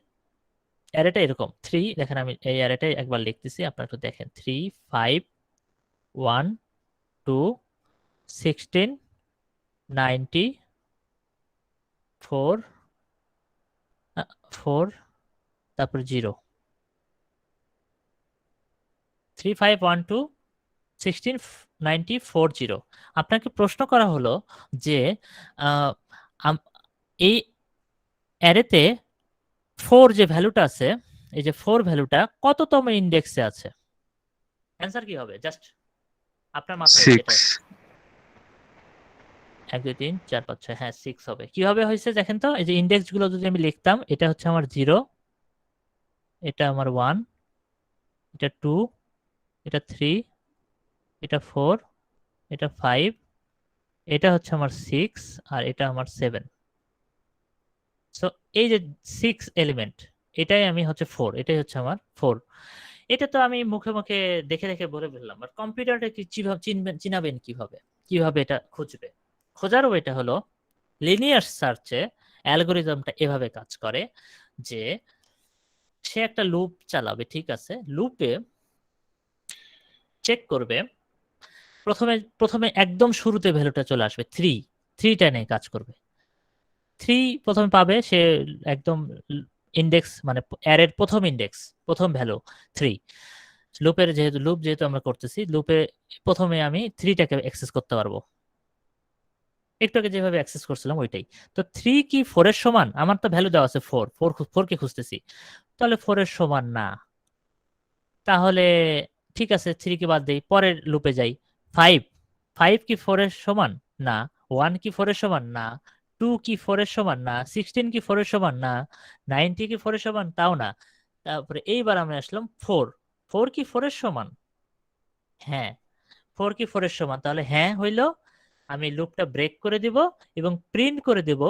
অ্যারেটা এরকম 3, দেখেন আমি এই অ্যারেটাই একবার লিখতেছি, আপনারা একটু দেখেন। 3 5 1 2 16 90 4 4 তারপর 0। 3 5 1 2 16 90 4 0। আপনাকে প্রশ্ন করা হলো যে এই অ্যারেতে 4 যে ভ্যালুটা আছে, এই যে 4 ভ্যালুটা কততম ইন্ডেক্সে আছে? অ্যান্সার কি হবে? জাস্ট আপনার মাথায় যেটা 1 2 3 4 5 6, হ্যাঁ 6 হবে। কিভাবে হয়েছে দেখেন তো। এই যে ইন্ডেক্স গুলো যদি আমি লিখতাম, এটা হচ্ছে আমার 0, এটা আমার 1, এটা 2, এটা 3, এটা 4, এটা 5, এটা হচ্ছে আমার 6, আর এটা আমার 7। সো এই যে 6 এলিমেন্ট, এটাই আমি হচ্ছে 4, এটাই হচ্ছে আমার 4। এটা তো আমি মুখে মুখে দেখে দেখে বলে ফেললাম, বাট কম্পিউটারটা কি কিভাবে চিনাবেন কিভাবে এটা খুঁজবে? খোঁজার ওয়েটা হলো লিনিয়ার সার্চে অ্যালগোরিদমটা এভাবে কাজ করে যে সে একটা লুপ চালাবে, ঠিক আছে? লুপে চেক করবে, প্রথমে একদম শুরুতে ভ্যালুটা চলে আসবে 3টা নিয়ে কাজ করবে। 3 প্রথমে পাবে সে, একদম ইন্ডেক্স মানে অ্যারের প্রথম ইন্ডেক্স, প্রথম ভ্যালু 3। যেহেতু আমরা করতেছি, লুপে প্রথমে আমি 3টাকে অ্যাক্সেস করতে পারবো, একটু আগে যেভাবে অ্যাক্সেস করছিলাম ওইটাই। তো 3 কি 4 এর সমান? আমার তো ভ্যালু দেওয়া আছে 4 কে খুঁজতেছি, তাহলে 4 এর সমান না। তাহলে ঠিক আছে, 3 কে বাদ দেই, পরের লুপে যাই। 5 কি 4 এর সমান? না। 1 কি 4 এর সমান? না। 2 কি 4 এর সমান? না। 16 কি 4 এর সমান? না। 90 কি 4 এর সমান? তাও না। তারপরে এইবার আমরা আসলাম 4 কি 4 এর সমান? হ্যাঁ। 4 কি 4 এর সমান? তাহলে হ্যাঁ হইলো। আমি লুপটা ব্রেক করে দিব এবং প্রিন্ট করে দেব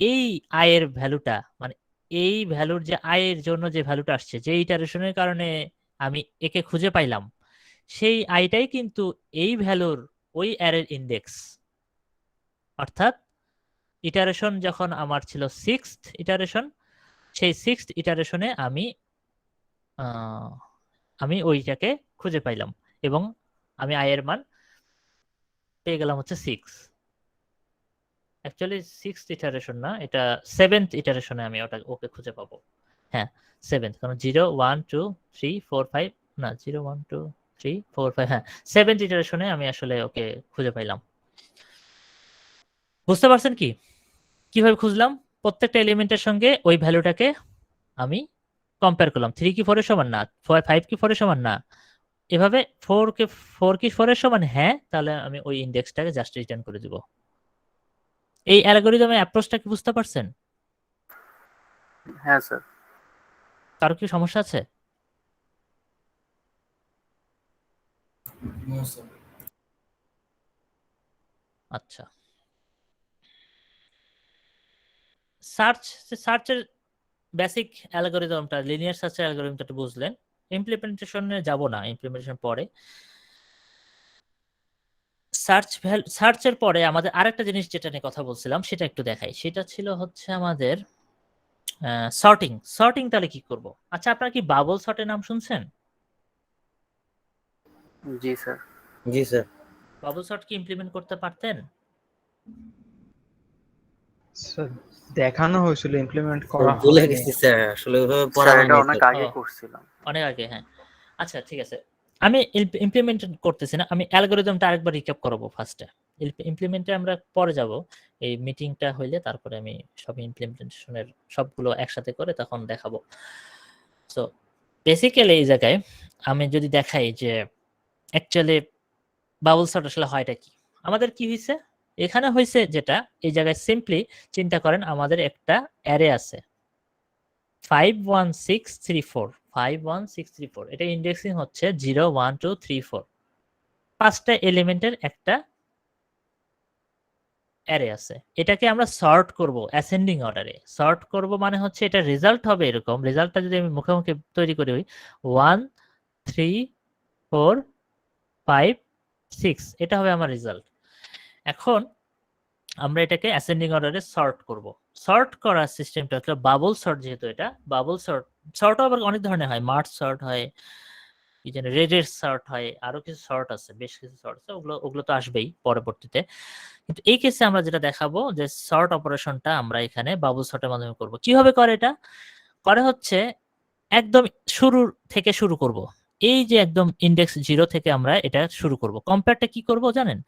এই আয়ের ভ্যালুটা, মানে এই ভ্যালুর যে আয়ের জন্য যে ভ্যালুটা আসছে, যে ইটারেশনের কারণে আমি একে খুঁজে পাইলাম, সেই আইটাই কিন্তু এই ভ্যালুর ওই অ্যারের ইন্ডেক্স। অর্থাৎ ইটারেশন যখন আমার ছিল 6th ইটারেশন, সেই 6th ইটারেশনে আমি ওইটাকে খুঁজে পাইলাম এবং আমি আয়ের মান পেয়ে গেলাম হচ্ছে 6। অ্যাকচুয়ালি 6th ইটারেশন না, এটা 7th ইটারেশনে আমি ওকে খুঁজে পাবো। হ্যাঁ 7th, কারণ 0 1 2 3 4 5 না 0 1 2 3 4 5, হ্যাঁ 7th ইটারেশনে আমি আসলে ওকে খুঁজে পাইলাম। বুঝতে পারছেন কি কিভাবে খুঁজলাম? প্রত্যেকটা এলিমেন্টের সঙ্গে ওই ভ্যালুটাকে আমি কম্পেয়ার করলাম। 3 কি 4 এর সমান? না। 5 কি 4 এর সমান? না। এভাবে 4 কি 4 এর সমান? হ্যাঁ, তাহলে আমি ওই ইন্ডেক্সটাকে জাস্ট রিটার্ন করে দিব। এই অ্যালগরিদমের অ্যাপ্রোচটা কি বুঝতে পারছেন? হ্যাঁ স্যার। কারো কি সমস্যা আছে? আচ্ছা, সার্চের বেসিক অ্যালগরিদমটা, লিনিয়ার সার্চের অ্যালগরিদমটা বুঝলেন। ইমপ্লিমেন্টেশনে যাব না, ইমপ্লিমেন্টেশন পরে। সার্চের পরে আমাদের আরেকটা জিনিস যেটা নিয়ে কথা বলছিলাম সেটা একটু দেখাই। সেটা ছিল হচ্ছে আমাদের সর্টিং। তাহলে কি করব? আচ্ছা, আপনারা কি বাবল সর্টের নাম শুনছেন? জি স্যার। জি স্যার। বাবল সর্ট কি ইমপ্লিমেন্ট করতে পারতেন? স্যার দেখানো হয়েছিল, ইমপ্লিমেন্ট করা ভুলে হয়নি। গেছি স্যার, আসলে ওইভাবে পড়া স্যার হয়নি এটা স্যার। অনেক আগে করছিলাম। অনেক আগে, হ্যাঁ। আচ্ছা ঠিক আছে, আমি ইমপ্লিমেন্ট করতেছি না, আমি অ্যালগরিদমটা আরেকবার রিক্যাপ করবো ফার্স্টে। ইমপ্লিমেন্টে আমরা পরে যাব, এই মিটিংটা হইলে তারপরে আমি সব ইমপ্লিমেন্টেশনের সবগুলো একসাথে করে তখন দেখাবো। সো বেসিক্যালি এই জায়গায় আমি যদি দেখাই যে অ্যাকচুয়ালি বাবল সর্ট আসলে হয়টা কি, আমাদের কি হয়েছে এখানে হয়েছে যেটা, এই জায়গায় সিম্পলি চিন্তা করেন আমাদের একটা অ্যারে আছে 51634, এটা ইন্ডেক্সিং হচ্ছে 0 1 2 3 4, 5টা এলিমেন্টের একটা অ্যারে আছে। এটাকে আমরা সর্ট করব অ্যাসেন্ডিং অর্ডারে। সর্ট করব মানে হচ্ছে এটা রেজাল্ট হবে এরকম, রেজাল্টটা যদি আমি মুখে মুখে তৈরি করি 1 3 4 5 6, এটা হবে আমার রেজাল্ট। এখন আমরা এটাকে অ্যাসেন্ডিং অর্ডারে সর্ট করব। সর্ট করার সিস্টেমটা হচ্ছে বাবল সর্ট। যেহেতু এটা বাবল সর্ট আবার অনেক ধরনের হয়, মার্জ সর্ট হয়, কি জানি রেডের সর্ট হয়, আরো কিছু সর্ট আছে, বেশ কিছু সর্ট আছে, ওগুলো তো আসবেই পরবর্তীতে। কিন্তু এই কেসে আমরা যেটা দেখাবো যে সর্ট অপারেশনটা আমরা এখানে বাবল সর্টের মাধ্যমে করব। কিভাবে করে এটা করে হচ্ছে একদম শুরুর থেকে শুরু করব। এই যে একদম ইন্ডেক্স 0 থেকে আমরা এটা শুরু করব। কম্পেয়ারটা কি করব জানেন?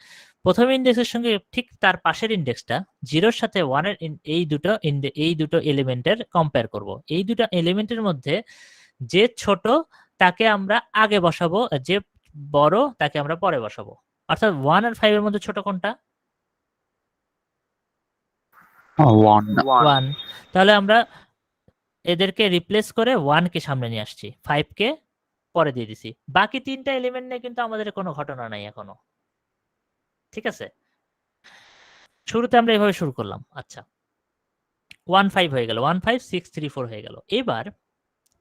প্রথম ইন্ডেক্সের সঙ্গে ঠিক তার পাশের ইন্ডেক্সটা 0-র সাথে 1 এর এই দুটো এলিমেন্টের কম্পেয়ার করব। এই দুটো এলিমেন্টের মধ্যে যে ছোট তাকে আমরা আগে বসাবো, যে বড় তাকে আমরা পরে বসাবো। অর্থাৎ 1 আর 5 এর মধ্যে ছোট কোনটা? 1। তাহলে আমরা এদেরকে রিপ্লেস করে 1 কে সামনে নিয়ে আসছি, 5 কে পরে দিয়ে দিছি। বাকি 3টা এলিমেন্ট নিয়ে কিন্তু আমাদের কোনো ঘটনা নাই এখনো, ঠিক আছে? শুরুতে আমরা এভাবে শুরু করলাম। আচ্ছা, 15 হয়ে গেল, 15634 হয়ে গেল। এবার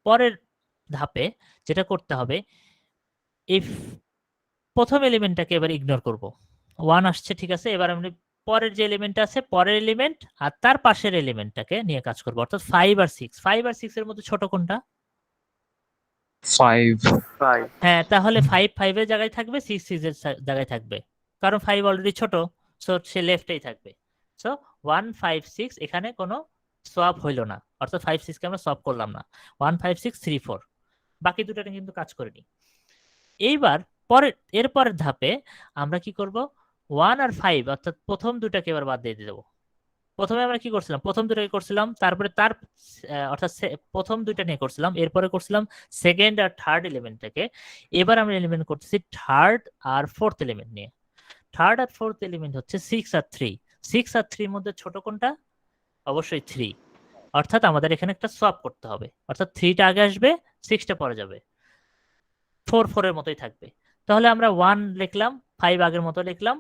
পরের ধাপে যেটা করতে হবে, এই প্রথম এলিমেন্টটাকে এবার ইগনোর করব। 1 আসছে, ঠিক আছে, এবার আমরা পরের যে এলিমেন্ট আছে পরের এলিমেন্ট আর তার পাশের এলিমেন্টটাকে নিয়ে কাজ করব, অর্থাৎ 5 আর 6। 5 আর 6 এর মধ্যে ছোট কোনটা? 5 হ্যাঁ, তাহলে 5 5 এর জায়গায় থাকবে, 6 6 এর জায়গায় থাকবে, কারণ 5 অলরেডি ছোট, সো সে লেফটেই থাকবে। সো 1 5 6 এখানে কোনো সোয়াপ হইল না, অর্থাৎ 5 6 কে আমরা সোয়াপ করলাম না। 1 5 6 3 4, বাকি দুটোটা কিন্তু কাজ করেনি। এইবার এরপরের ধাপে আমরা কি করব, 1 আর 5 অর্থাৎ প্রথম দুটাকে এবার বাদ দিয়ে দেবো। প্রথমে আমরা কি করছিলাম, প্রথম দুটাকে করছিলাম, তারপরে তার অর্থাৎ প্রথম দুইটা নিয়ে করছিলাম, এরপরে করছিলাম সেকেন্ড আর থার্ড এলিমেন্টটাকে। এবার আমরা এলিমেন্ট করতেছি থার্ড আর ফোর্থ এলিমেন্ট নিয়ে। থার্ড আর ফোর্থ এলিমেন্ট হচ্ছে 6 আর 3। 6 আর 3 মধ্যে ছোট কোনটা? অবশ্যই 3, অর্থাৎ আমাদের এখানে একটা সোয়াপ করতে হবে, অর্থাৎ 3টা আগে আসবে, 6টা পরে যাবে, 4 4 এর মতোই থাকবে। তাহলে আমরা 1 লিখলাম, 5 আগের মতো লিখলাম,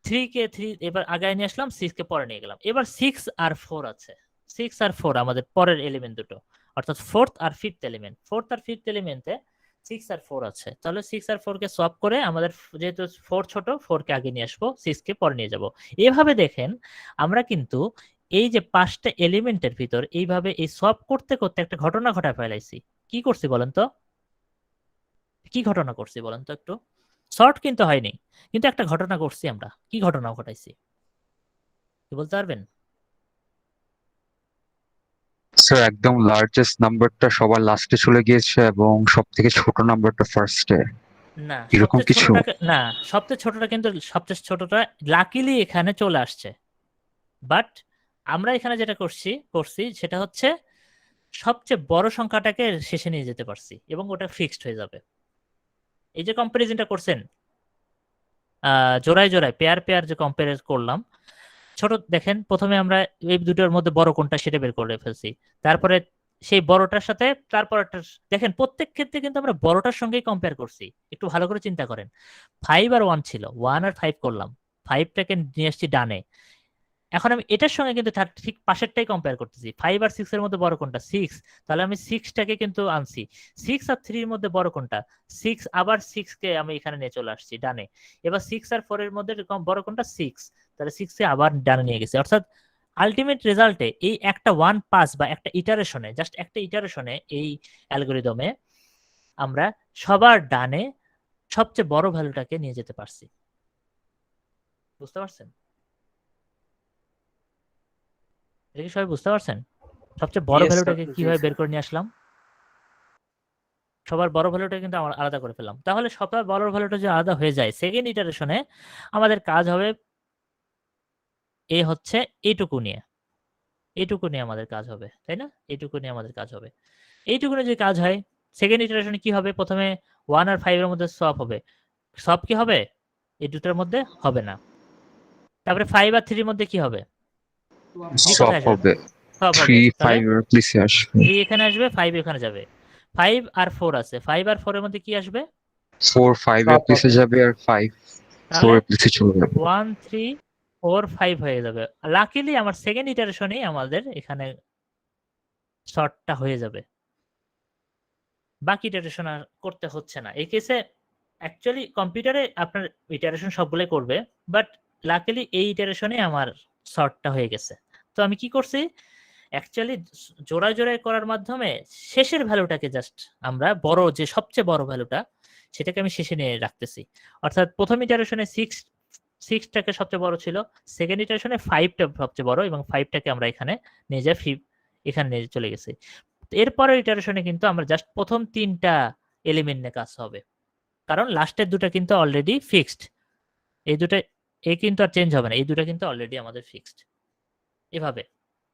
3 কে 3 এবার আগায় নিয়ে আসলাম, 6 কে পরে নিয়ে গেলাম। এবার 6 আর 4 আছে, 6 আর 4 আমাদের পরের এলিমেন্ট দুটো, অর্থাৎ ফোর্থ আর ফিফথ এলিমেন্ট। ফোর্থ আর ফিফথ এলিমেন্টে 6 আর 4 আছে, তাহলে 6 আর 4 কে সোয়াপ করে আমাদের যেহেতু 4 ছোট, 4 কে আগে নিয়ে আসবো, 6 কে পরে নিয়ে যাব। এভাবে দেখেন আমরা কিন্তু এই যে 5টা এলিমেন্টের ভিতর এইভাবে এই সোয়াপ করতে করতে একটা ঘটনা ঘটায় ফেলাইছি। কি করছি বলেন তো, কি ঘটনা করছি বলেন তো একটু? শর্ট কিন্তু হয়নি, কিন্তু একটা ঘটনা করছি আমরা। কি ঘটনা ঘটাইছি কি বলতে পারবেন? স্যার একদম লার্জেস্ট নাম্বারটা সবার লাস্টে চলে গিয়েছে এবং সব থেকে ছোট নাম্বারটা ফার্স্টে, না, এরকম সবচেয়ে কিছু। ছোটটা না, সবচেয়ে ছোটটা কিন্তু সবচেয়ে ছোটটা লাকিলি এখানে চলে আসছে। বাট আমরা এখানে যেটা করছি সেটা হচ্ছে সবচেয়ে বড় সংখ্যাটাকে শেষে নিয়ে যেতে পারছি এবং ওটা ফিক্সড হয়ে যাবে। এই যে কম্পারিজনটা করছেন জোড়ায় জোড়ায় পেয়ার পেয়ার যে কম্পেয়ার করলাম, ছোট দেখেন প্রথমে আমরা এই দুটোর মধ্যে বড় কোনটা সেটা বের করে ফেলছি, তারপরে সেই বড়টার সাথে তারপরটা দেখেন, প্রত্যেক ক্ষেত্রে কিন্তু আমরা বড়টার সঙ্গেই কম্পেয়ার করছি। একটু ভালো করে চিন্তা করেন, 5 আর 1 ছিল, 1 আর 5 করলাম, 5টাকে নিয়ে আসছি ডানে। এখন আমি এটার সঙ্গে কিন্তু তার ঠিক পাশেরটাই কম্পেয়ার করতেছি। 5 আর 6 এর মধ্যে বড় কোনটা? 6, তাহলে আমি 6টাকে কিন্তু আনছি। 6 আর 3 এর মধ্যে বড় কোনটা? 6, আবার 6 কে আমি এখানে নিয়ে চলে আসছি ডানে। এবার 6 আর 4 এর মধ্যে বড় কোনটা? 6, তাহলে 6 কে আবার ডানে নিয়ে গেছি। অর্থাৎ আলটিমেট রেজাল্টে এই একটা 1 পাস বা একটা ইটারেশনে, জাস্ট একটা ইটারেশনে এই অ্যালগরিদমে আমরা সবার ডানে সবচেয়ে বড় ভ্যালুটাকে নিয়ে যেতে পারছি। বুঝতে পারছেন? এটা কি সবাই বুঝতে পারছেন? সবচেয়ে বড় Yes, sir. ভ্যালুটাকে জি, কিভাবে sir. বের করে নিয়ে আসলাম? সবার বড় ভ্যালুটা কিন্তু আমরা আলাদা করে ফেললাম। তাহলে সবার বড় ভ্যালুটা যে আলাদা হয়ে যায়, সেকেন্ড ইটারেশনে আমাদের কাজ হবে এ হচ্ছে এইটুকু নিয়ে। এইটুকু নিয়ে আমাদের কাজ হবে, তাই না? এইটুকু নিয়ে আমাদের কাজ হবে। এইটুকু নিয়ে যে কাজ হয়, সেকেন্ড ইটারেশনে কি হবে? প্রথমে 1 আর 5 এর মধ্যে সোয়াপ হবে। সোয়াপ কি হবে? এই দুটোর মধ্যে হবে না। তারপরে 5 আর 3 এর মধ্যে কি হবে? 3 সব কোথায় আসবে? হবে, সব হবে। 3 তাহলে 5 এর প্লেসে আসবে, 3 এখানে আসবে, 5 এখানে যাবে। 5 আর 4 আছে, 5 আর 4 এর মধ্যে কি আসবে? 4 5 এর প্লেসে যাবে আর 5 4 তাহলে এর প্লেসে চলে যাবে। 1 3 4 5 হয়ে যাবে। লাকিলি আমার সেকেন্ড ইটারেশনেই আমাদের এখানে শর্টটা হয়ে যাবে। বাকি ইটারেশন আর করতে হচ্ছে না। এই কেসে অ্যাকচুয়ালি কম্পিউটারে আপনার ইটারেশন সবগুলোই করবে, বাট লাকিলি এই ইটারেশনে আমার শর্টটা হয়ে গেছে। তো আমি কি করছি, অ্যাকচুয়ালি জোড়ায় জোড়ায় করার মাধ্যমে শেষের ভ্যালুটাকে জাস্ট আমরা বড়, যে সবচেয়ে বড় ভ্যালুটা সেটাকে আমি শেষে নিয়ে রাখতেছি। অর্থাৎ প্রথম ইটারেশনে 6টাকে সবচেয়ে বড় ছিল, সেকেন্ড ইটারেশনে 5টা সবচেয়ে বড় এবং 5টাকে আমরা এখানে নিয়ে যাই, এখানে নিয়ে চলে গেছি। এরপরের ইটারেশনে কিন্তু আমরা জাস্ট প্রথম 3টা এলিমেন্ট নিয়ে কাজ হবে, কারণ লাস্টের দুটো কিন্তু অলরেডি ফিক্সড। এই দুটো কিন্তু আর চেঞ্জ হবে না, এই দুটো কিন্তু অলরেডি আমাদের ফিক্সড। এভাবে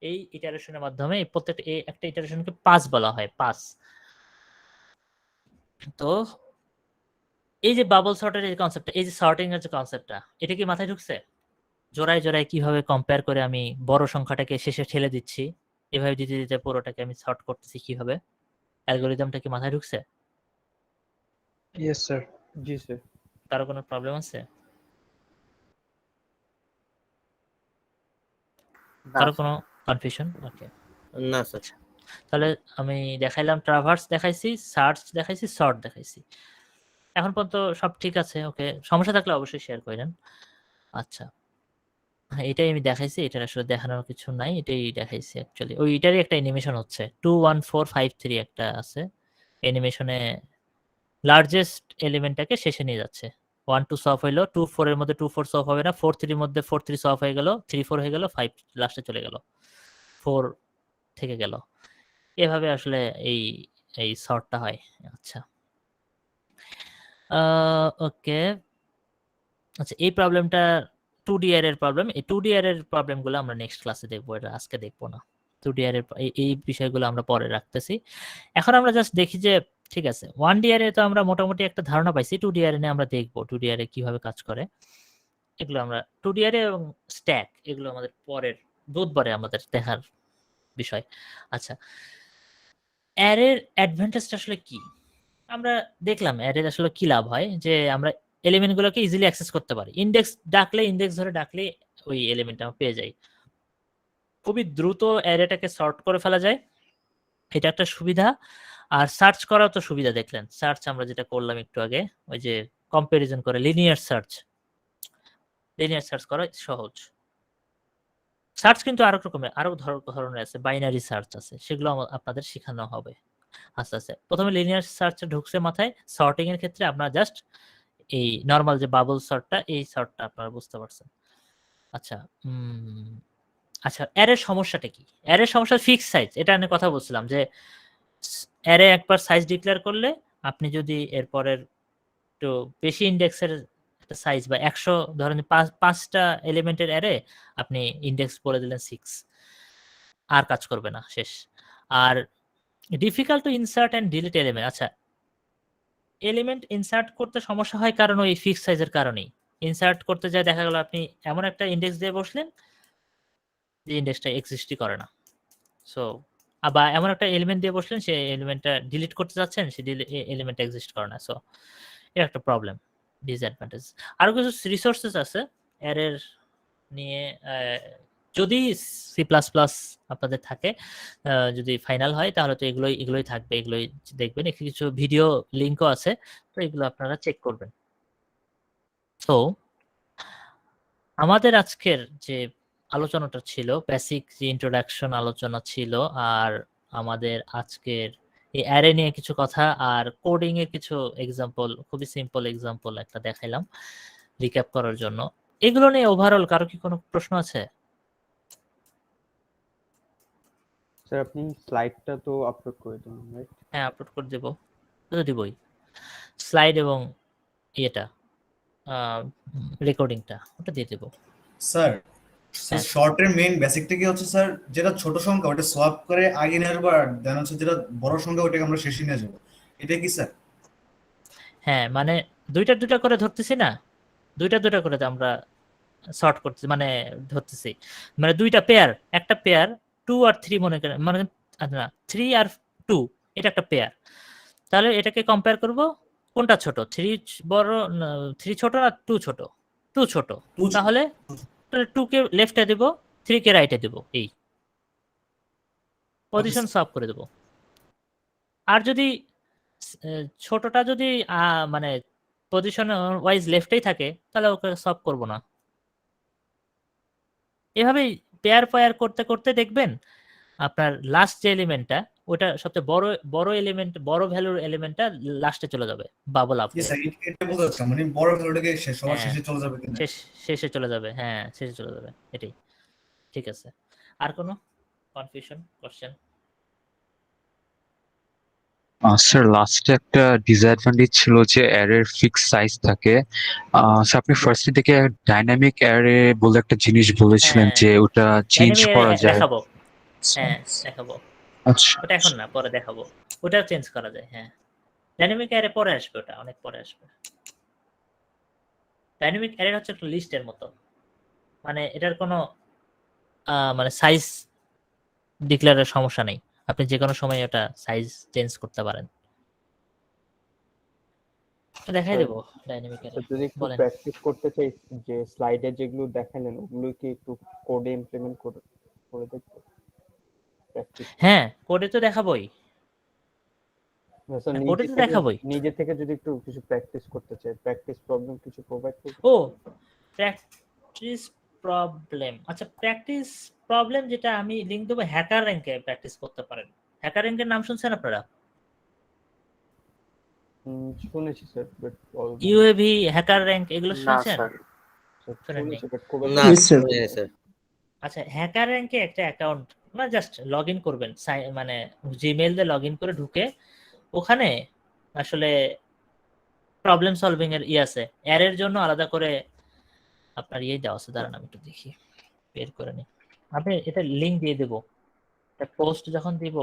এই ইটারেশনের মাধ্যমে এই প্রত্যেকটা একটা ইটারেশনকে পাস বলা হয়, পাস। তো এই যে বাবল সর্টের এই কনসেপ্টটা, এই যে সর্টিং এর যে কনসেপ্টটা, এটা কি মাথায় ঢুকছে? জোড়ায় জোড়ায় কিভাবে কম্পেয়ার করে আমি বড় সংখ্যাটাকে শেষে ঠেলে দিচ্ছি, এভাবে দিতে দিতে পুরোটাকে আমি সর্ট করতেছি কিভাবে, অ্যালগরিদমটা কি মাথায় ঢুকছে? Yes sir. জি স্যার। কারো কোনো প্রবলেম আছে? কারো কোনো কনফিউশন? ওকে, না স্যার। তাহলে আমি দেখাইলাম ট্রাভার্স দেখাইছি, সার্চ দেখাইছি, সর্ট দেখাইছি। এখন পর্যন্ত সব ঠিক আছে। ওকে, সমস্যা থাকলে অবশ্যই শেয়ার করেন। আচ্ছা, হ্যাঁ, এটাই আমি দেখাইছি। এটার আসলে দেখানোর কিছু নাই, এটাই দেখাইছি অ্যাকচুয়ালি। ওই এটারই একটা অ্যানিমেশন হচ্ছে, 21453 একটা আছে অ্যানিমেশনে, লার্জেস্ট এলিমেন্টটাকে শেষে নিয়ে যাচ্ছে। 1 2 সলভ হইলো, 2 4 এর মধ্যে 2 4 সলভ হবে না, 4 3 এর মধ্যে 4 3 সলভ হয়ে গেল, 3 4 হয়ে গেল, 5 লাস্টে চলে গেল, 4 থেকে গেল। এভাবে আসলে এই এই সর্টটা হয়। আচ্ছা, ওকে। আচ্ছা, এই প্রবলেমটা 2D এর প্রবলেম। এই 2D এর প্রবলেমগুলো আমরা নেক্সট ক্লাসে দেখবো, এটা আজকে দেখবো না। 2D এর এই বিষয়গুলো আমরা পরে রাখতেছি। এখন আমরা জাস্ট দেখি যে ঠিক আছে, 1D এর তো আমরা মোটামুটি একটা ধারণা পাইছি, 2D এর নিয়ে আমরা দেখবো 2D এর কিভাবে কাজ করে। এগুলো আমরা 2D এর এবং স্ট্যাক, এগুলো আমাদের পরের বুধবারে আমাদের দেখার বিষয়। আচ্ছা, অ্যারের অ্যাডভান্টেজটা আসলে কি? আমরা দেখলাম অ্যারের আসলে কি লাভ হয়, যে আমরা এলিমেন্টগুলোকে ইজিলি অ্যাক্সেস করতে পারি। ইনডেক্স ডাকলে, ইনডেক্স ধরে ডাকলে ওই এলিমেন্ট আমরা পেয়ে যাই। খুবই দ্রুত অ্যারেটাকে সর্ট করে ফেলা যায়, এটা একটা সুবিধা। আর সার্চ করাও তো সুবিধা, দেখলেন সার্চ আমরা যেটা করলাম একটু আগে, ওই যে কম্পারিজন করে লিনিয়ার সার্চ করা সহজ। সার্চ কিন্তু আরো রকমের, আরো ধরনের আছে, বাইনারি সার্চ আছে, সেগুলো আপনাদের শেখানো হবে আস্তে আস্তে। প্রথমে লিনিয়ার সার্চে ঢুকছে মাথায়, সর্টিং এর ক্ষেত্রে আপনারা জাস্ট এই নরমাল যে বাবল সর্টটা, এই সর্টটা আপনারা বুঝতে পারছেন। আচ্ছা, আচ্ছা, অ্যারের সমস্যাটা কি? অ্যারের সমস্যা ফিক্স সাইজ, এটা নিয়ে কথা বলছিলাম যে অ্যারে একবার সাইজ ডিক্লেয়ার করলে আপনি যদি এরপরের একটু বেশি ইন্ডেক্সের একটা সাইজ বা 100 ধরেন 5টা এলিমেন্টের অ্যারে আপনি ইন্ডেক্স বলে দিলেন 6, আর কাজ করবে না, শেষ। আর difficult to insert and delete element. আচ্ছা, এলিমেন্ট ইনসার্ট করতে সমস্যা হয় কারণ ওই ফিক্স সাইজের কারণেই। ইনসার্ট করতে যায় দেখা গেল আপনি এমন একটা ইন্ডেক্স দিয়ে বসলেন যে ইন্ডেক্সটা এক্সিস্টই করে না। সো আবার এমন একটা এলিমেন্ট দিয়ে বসলেন, সেই এলিমেন্টটা ডিলিট করতে যাচ্ছেন, সেই এলিমেন্ট এক্সিস্ট করে না। সো এটা একটা প্রবলেম, ডিসঅ্যাডভান্টেজ। আরো কিছু রিসোর্সেস আছে অ্যারের নিয়ে, যদি সি প্লাস প্লাস আপনাদের থাকে, যদি ফাইনাল হয় তাহলে তো এগুলোই থাকবে, এগুলোই দেখবেন। কিছু ভিডিও লিঙ্কও আছে, তো এগুলো আপনারা চেক করবেন। তো আমাদের আজকের যে আলোচনাটা ছিল, বেসিক যে ইন্ট্রোডাকশন আলোচনা ছিল, আর আমাদের আজকের এই অ্যারে নিয়ে কিছু কথা, আর কোডিং এর কিছু এক্সাম্পল, খুবই সিম্পল এক্সাম্পল একটা দেখাইলাম রিক্যাপ করার জন্য। এগুলো নিয়ে ওভারঅল কারো কি কোনো প্রশ্ন আছে? স্যার আপনি স্লাইডটা তো আপলোড করে দিন, রাইট? হ্যাঁ, আপলোড করে দেবো, তো দিবই স্লাইড এবং এটা রেকর্ডিংটা, ওটা দিয়ে দেবো। স্যার শর্টের মেইন বেসিকটা কি হচ্ছে স্যার, যেটা ছোট সংখ্যা ওটা সোয়াপ করে আগে নিয়ে আসবো, আর দেন হচ্ছে যেটা বড় সংখ্যা ওটাকে আমরা শেষে নিয়ে যাবো, এটা কি স্যার? হ্যাঁ, মানে দুইটা করে ধরতেছি না, দুইটা করে আমরা সর্ট করতেছি, মানে ধরতেছি, মানে দুইটা পেয়ার, একটা পেয়ার 2 আর 3 মনে করেন, মানে না 3 আর 2, এটা একটা পেয়ার। তাহলে এটাকে কম্পেয়ার করব, কোনটা ছোট, 3 বড়, 3 ছোট না 2 ছোট? 2 ছোট। তাহলে 2 কে লেফটে দেব, 3 কে রাইটে দেব, এই পজিশন সলভ করে দেব। আর যদি ছোটটা যদি মানে পজিশন ওয়াইজ লেফটেই থাকে, তাহলে ওকে সলভ করব না। এভাবেই পেয়ার করতে করতে দেখবেন আপনার লাস্ট যে এলিমেন্টটা, ওটা সবচেয়ে বড় এলিমেন্ট, বড় ভ্যালুর এলিমেন্টটা লাস্টে চলে যাবে, বাবল আপ। জি স্যার, এটা বোঝাচ্ছি, মানে বড় ভ্যালুটাকে সবার শেষে চলে যাবে কিনা? শেষে চলে যাবে, হ্যাঁ শেষে চলে যাবে, এটাই ঠিক আছে। আর কোনো কনফিউশন, কোশ্চেন? স্যার লাস্টে একটা ডিসঅ্যাডভান্টেজ ছিল যে অ্যারের ফিক্স সাইজ থাকে। স্যার আপনি ফার্স্টে থেকে ডাইনামিক অ্যারে বলে একটা জিনিস বলেছিলেন যে ওটা চেঞ্জ করা যায়। দেখাবো, হ্যাঁ দেখাবো। আচ্ছা, ওটা এখন না, পরে দেখাবো। ওটা চেঞ্জ করা যায়, হ্যাঁ। ডাইনামিক অ্যারে পরে আসবে, ওটা অনেক পরে আসবে। ডাইনামিক অ্যারে হচ্ছে একটা লিস্টের মতো, মানে এটার কোনো মানে সাইজ ডিক্লেয়ারের সমস্যা নেই, আপনি যে কোনো সময় ওটা সাইজ চেঞ্জ করতে পারেন। দেখাই দেবো ডাইনামিক অ্যারে। যদি একটু প্র্যাকটিস করতে চাই, যে স্লাইডে যেগুলো দেখালেন ওগুলো কি একটু কোডে ইমপ্লিমেন্ট করে দেখবো? প্র্যাকটিস? হ্যাঁ, কোডে তো দেখাবোই। স্যার কোডে তো দেখাবোই। নিজে থেকে যদি একটু কিছু প্র্যাকটিস করতে চাই, প্র্যাকটিস প্রবলেম কিছু প্রোভাইড করবে? ও প্র্যাকটিস প্রবলেম, আচ্ছা প্র্যাকটিস প্রবলেম যেটা আমি লিংক দেবো, হ্যাকার র্যাঙ্কে প্র্যাকটিস করতে পারেন। হ্যাকার র্যাঙ্কের নাম শুনছেন আপনারা? শুনেছি sir, but UAV, hacker rank এগুলো না শুনেছেন? স্যার, শুনেননি? শুনেছি বাট খুব না একটা শুনি নাই স্যার। আচ্ছা, হ্যাকার র্যাঙ্কে একটা অ্যাকাউন্ট মানে জাস্ট লগ ইন করবেন, মানে জিমেইল দিয়ে লগ ইন করে ঢুকে ওখানে আসলে প্রবলেম সলভিং এর আছে, এর জন্য আলাদা করে আপনার দেওয়া আছে। দাঁড়ান আমি একটু দেখি, বের করে নিই। আপনি এটা লিংক দিয়ে দেবো, এটা পোস্ট যখন দিব,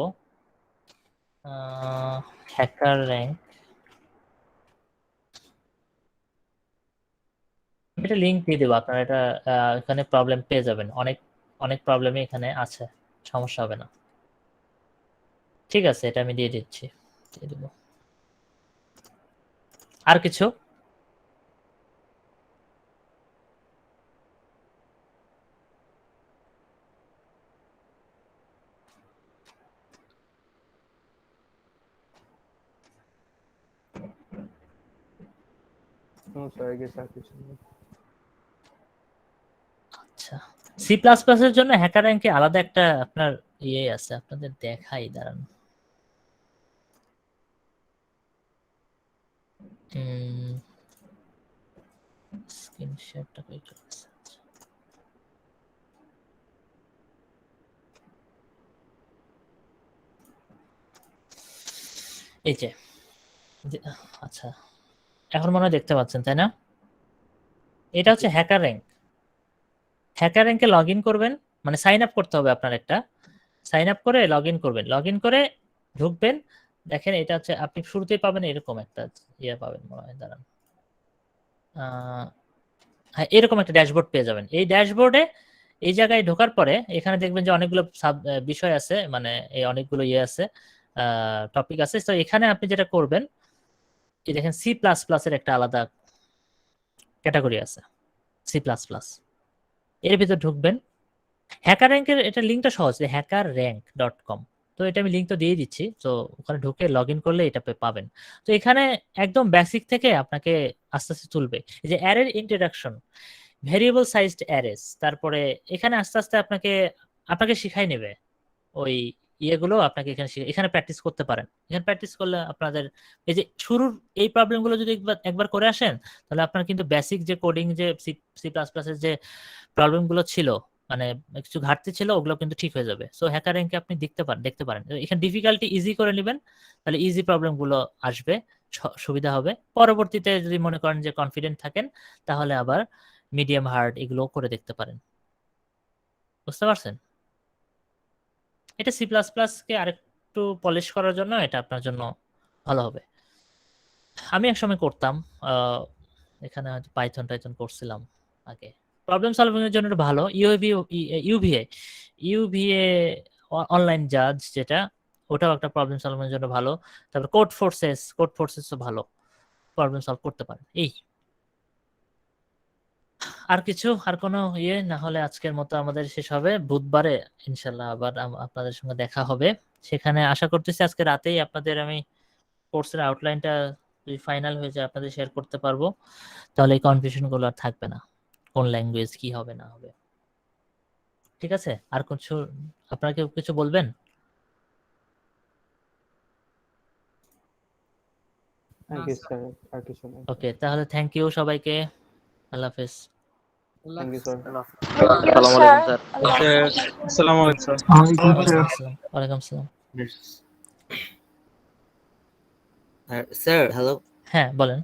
হ্যাকার র্যাঙ্ক, এটা লিংক দিয়ে দেবো আপনারা। এটা এখানে প্রবলেম পেয়ে যাবেন, অনেক অনেক প্রবলেমই এখানে আছে, সমস্যা হবে না। ঠিক আছে, এটা আমি দিয়ে দিচ্ছি, দিয়ে দেবো। আর কিছু? স্যার আই গেস আর কিছু নেই। আচ্ছা, সি প্লাস প্লাস এর জন্য হ্যাকার র্যাঙ্কে আলাদা একটা আপনার আছে, আপনাদের দেখাই, দাঁড়ান। স্ক্রিন শেয়ারটা কই চলছে? এই যে, আচ্ছা এখন মনে হয় দেখতে পাচ্ছেন, তাই না? এটা হচ্ছে হ্যাকার র্যাঙ্ক। হ্যাকার র্যাঙ্কে লগ ইন করবেন, মানে সাইন আপ করতে হবে আপনার, একটা সাইন আপ করে লগ ইন করবেন, লগ ইন করে ঢুকবেন। দেখেন এটা হচ্ছে আপনি শুরুতেই পাবেন এরকম একটা পাবেন মনে হয়, দাঁড়ান। হ্যাঁ, এরকম একটা ড্যাশবোর্ড পেয়ে যাবেন। এই ড্যাশবোর্ডে এই জায়গায় ঢোকার পরে এখানে দেখবেন যে অনেকগুলো বিষয় আছে, মানে এই অনেকগুলো আছে, টপিক আছে। তো এখানে আপনি যেটা করবেন, এই দেখেন সি প্লাস প্লাস এর একটা আলাদা ক্যাটাগরি আছে, সি প্লাস প্লাস, এর ভিতর ঢুকবেন। হ্যাকার র্যাঙ্কের এটা লিঙ্কটা সহজ, hackerrank.com। তো এটা আমি লিঙ্ক তো দিয়ে দিচ্ছি, তো ওখানে ঢুকে লগ ইন করলে এটা পাবেন। তো এখানে একদম বেসিক থেকে আপনাকে আস্তে আস্তে তুলবে। এই যে অ্যারের ইন্ট্রোডাকশন, ভেরিয়েবল সাইজড অ্যারেস, তারপরে এখানে আস্তে আস্তে আপনাকে শিখাই নেবে ওই ইয়েগুলো, আপনাকে এখানে প্র্যাকটিস করতে পারেন। এখানে প্র্যাকটিস করলে আপনাদের এই যে শুরুর এই প্রবলেমগুলো যদি একবার করে আসেন, তাহলে আপনার কিন্তু বেসিক যে কোডিং, যে সি প্লাস প্লাসের যে প্রবলেমগুলো ছিল, মানে কিছু ঘাটতি ছিল, ওগুলো কিন্তু ঠিক হয়ে যাবে। সো হ্যাকার র্যাঙ্কে আপনি দেখতে পারেন। এখানে ডিফিকাল্টি ইজি করে নেবেন, তাহলে ইজি প্রবলেমগুলো আসবে, সুবিধা হবে। পরবর্তীতে যদি মনে করেন যে কনফিডেন্ট থাকেন, তাহলে আবার মিডিয়াম হার্ড এগুলো করে দেখতে পারেন। বুঝতে পারছেন? এটা সি প্লাস প্লাস কে আরেকটু পলিশ করার জন্য এটা আপনার জন্য ভালো হবে। আমি একসময় করতাম, এখানে হয়তো টাইথন করছিলাম আগে। প্রবলেম সলভিং এর জন্য ভালো। ইউভিএ অনলাইন জাজ, যেটা ওটাও একটা প্রবলেম সলভিং এর জন্য ভালো। তারপর কোড ফোর্সেসও ভালো, প্রবলেম সলভ করতে পারে। এই আর কিছু, আর কোনো না হলে আজকের মতো আমাদের শেষ হবে। বুধবারে ইনশাল্লাহ আবার আপনাদের সঙ্গে দেখা হবে। সেখানে আশা করতেছি আজকে রাতেই আপনাদের আমি কোর্সের আউটলাইনটা যদি ফাইনাল হয়ে যায় আপনাদের শেয়ার করতে পারবো। তাহলে এই কনফিউশন গুলো আর থাকবে না, কোন ল্যাঙ্গুয়েজ কি হবে না হবে। ঠিক আছে? আর কিছু আপনারা কেউ কিছু বলবেন? ওকে, তাহলে থ্যাংক ইউ সবাইকে। আল্লাহ হাফেজ। Thank you sir. আসসালামু আলাইকুম স্যার। আসসালামু আলাইকুম স্যার। ওয়ালাইকুম আসসালাম। Sir hello. হ্যাঁ বলেন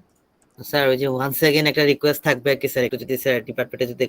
স্যার, ওই যে ওয়ান্স এগেইন একটা রিকোয়েস্ট থাকবে আর কি স্যার, একটু যদি স্যার ডিপার্টমেন্টে যদি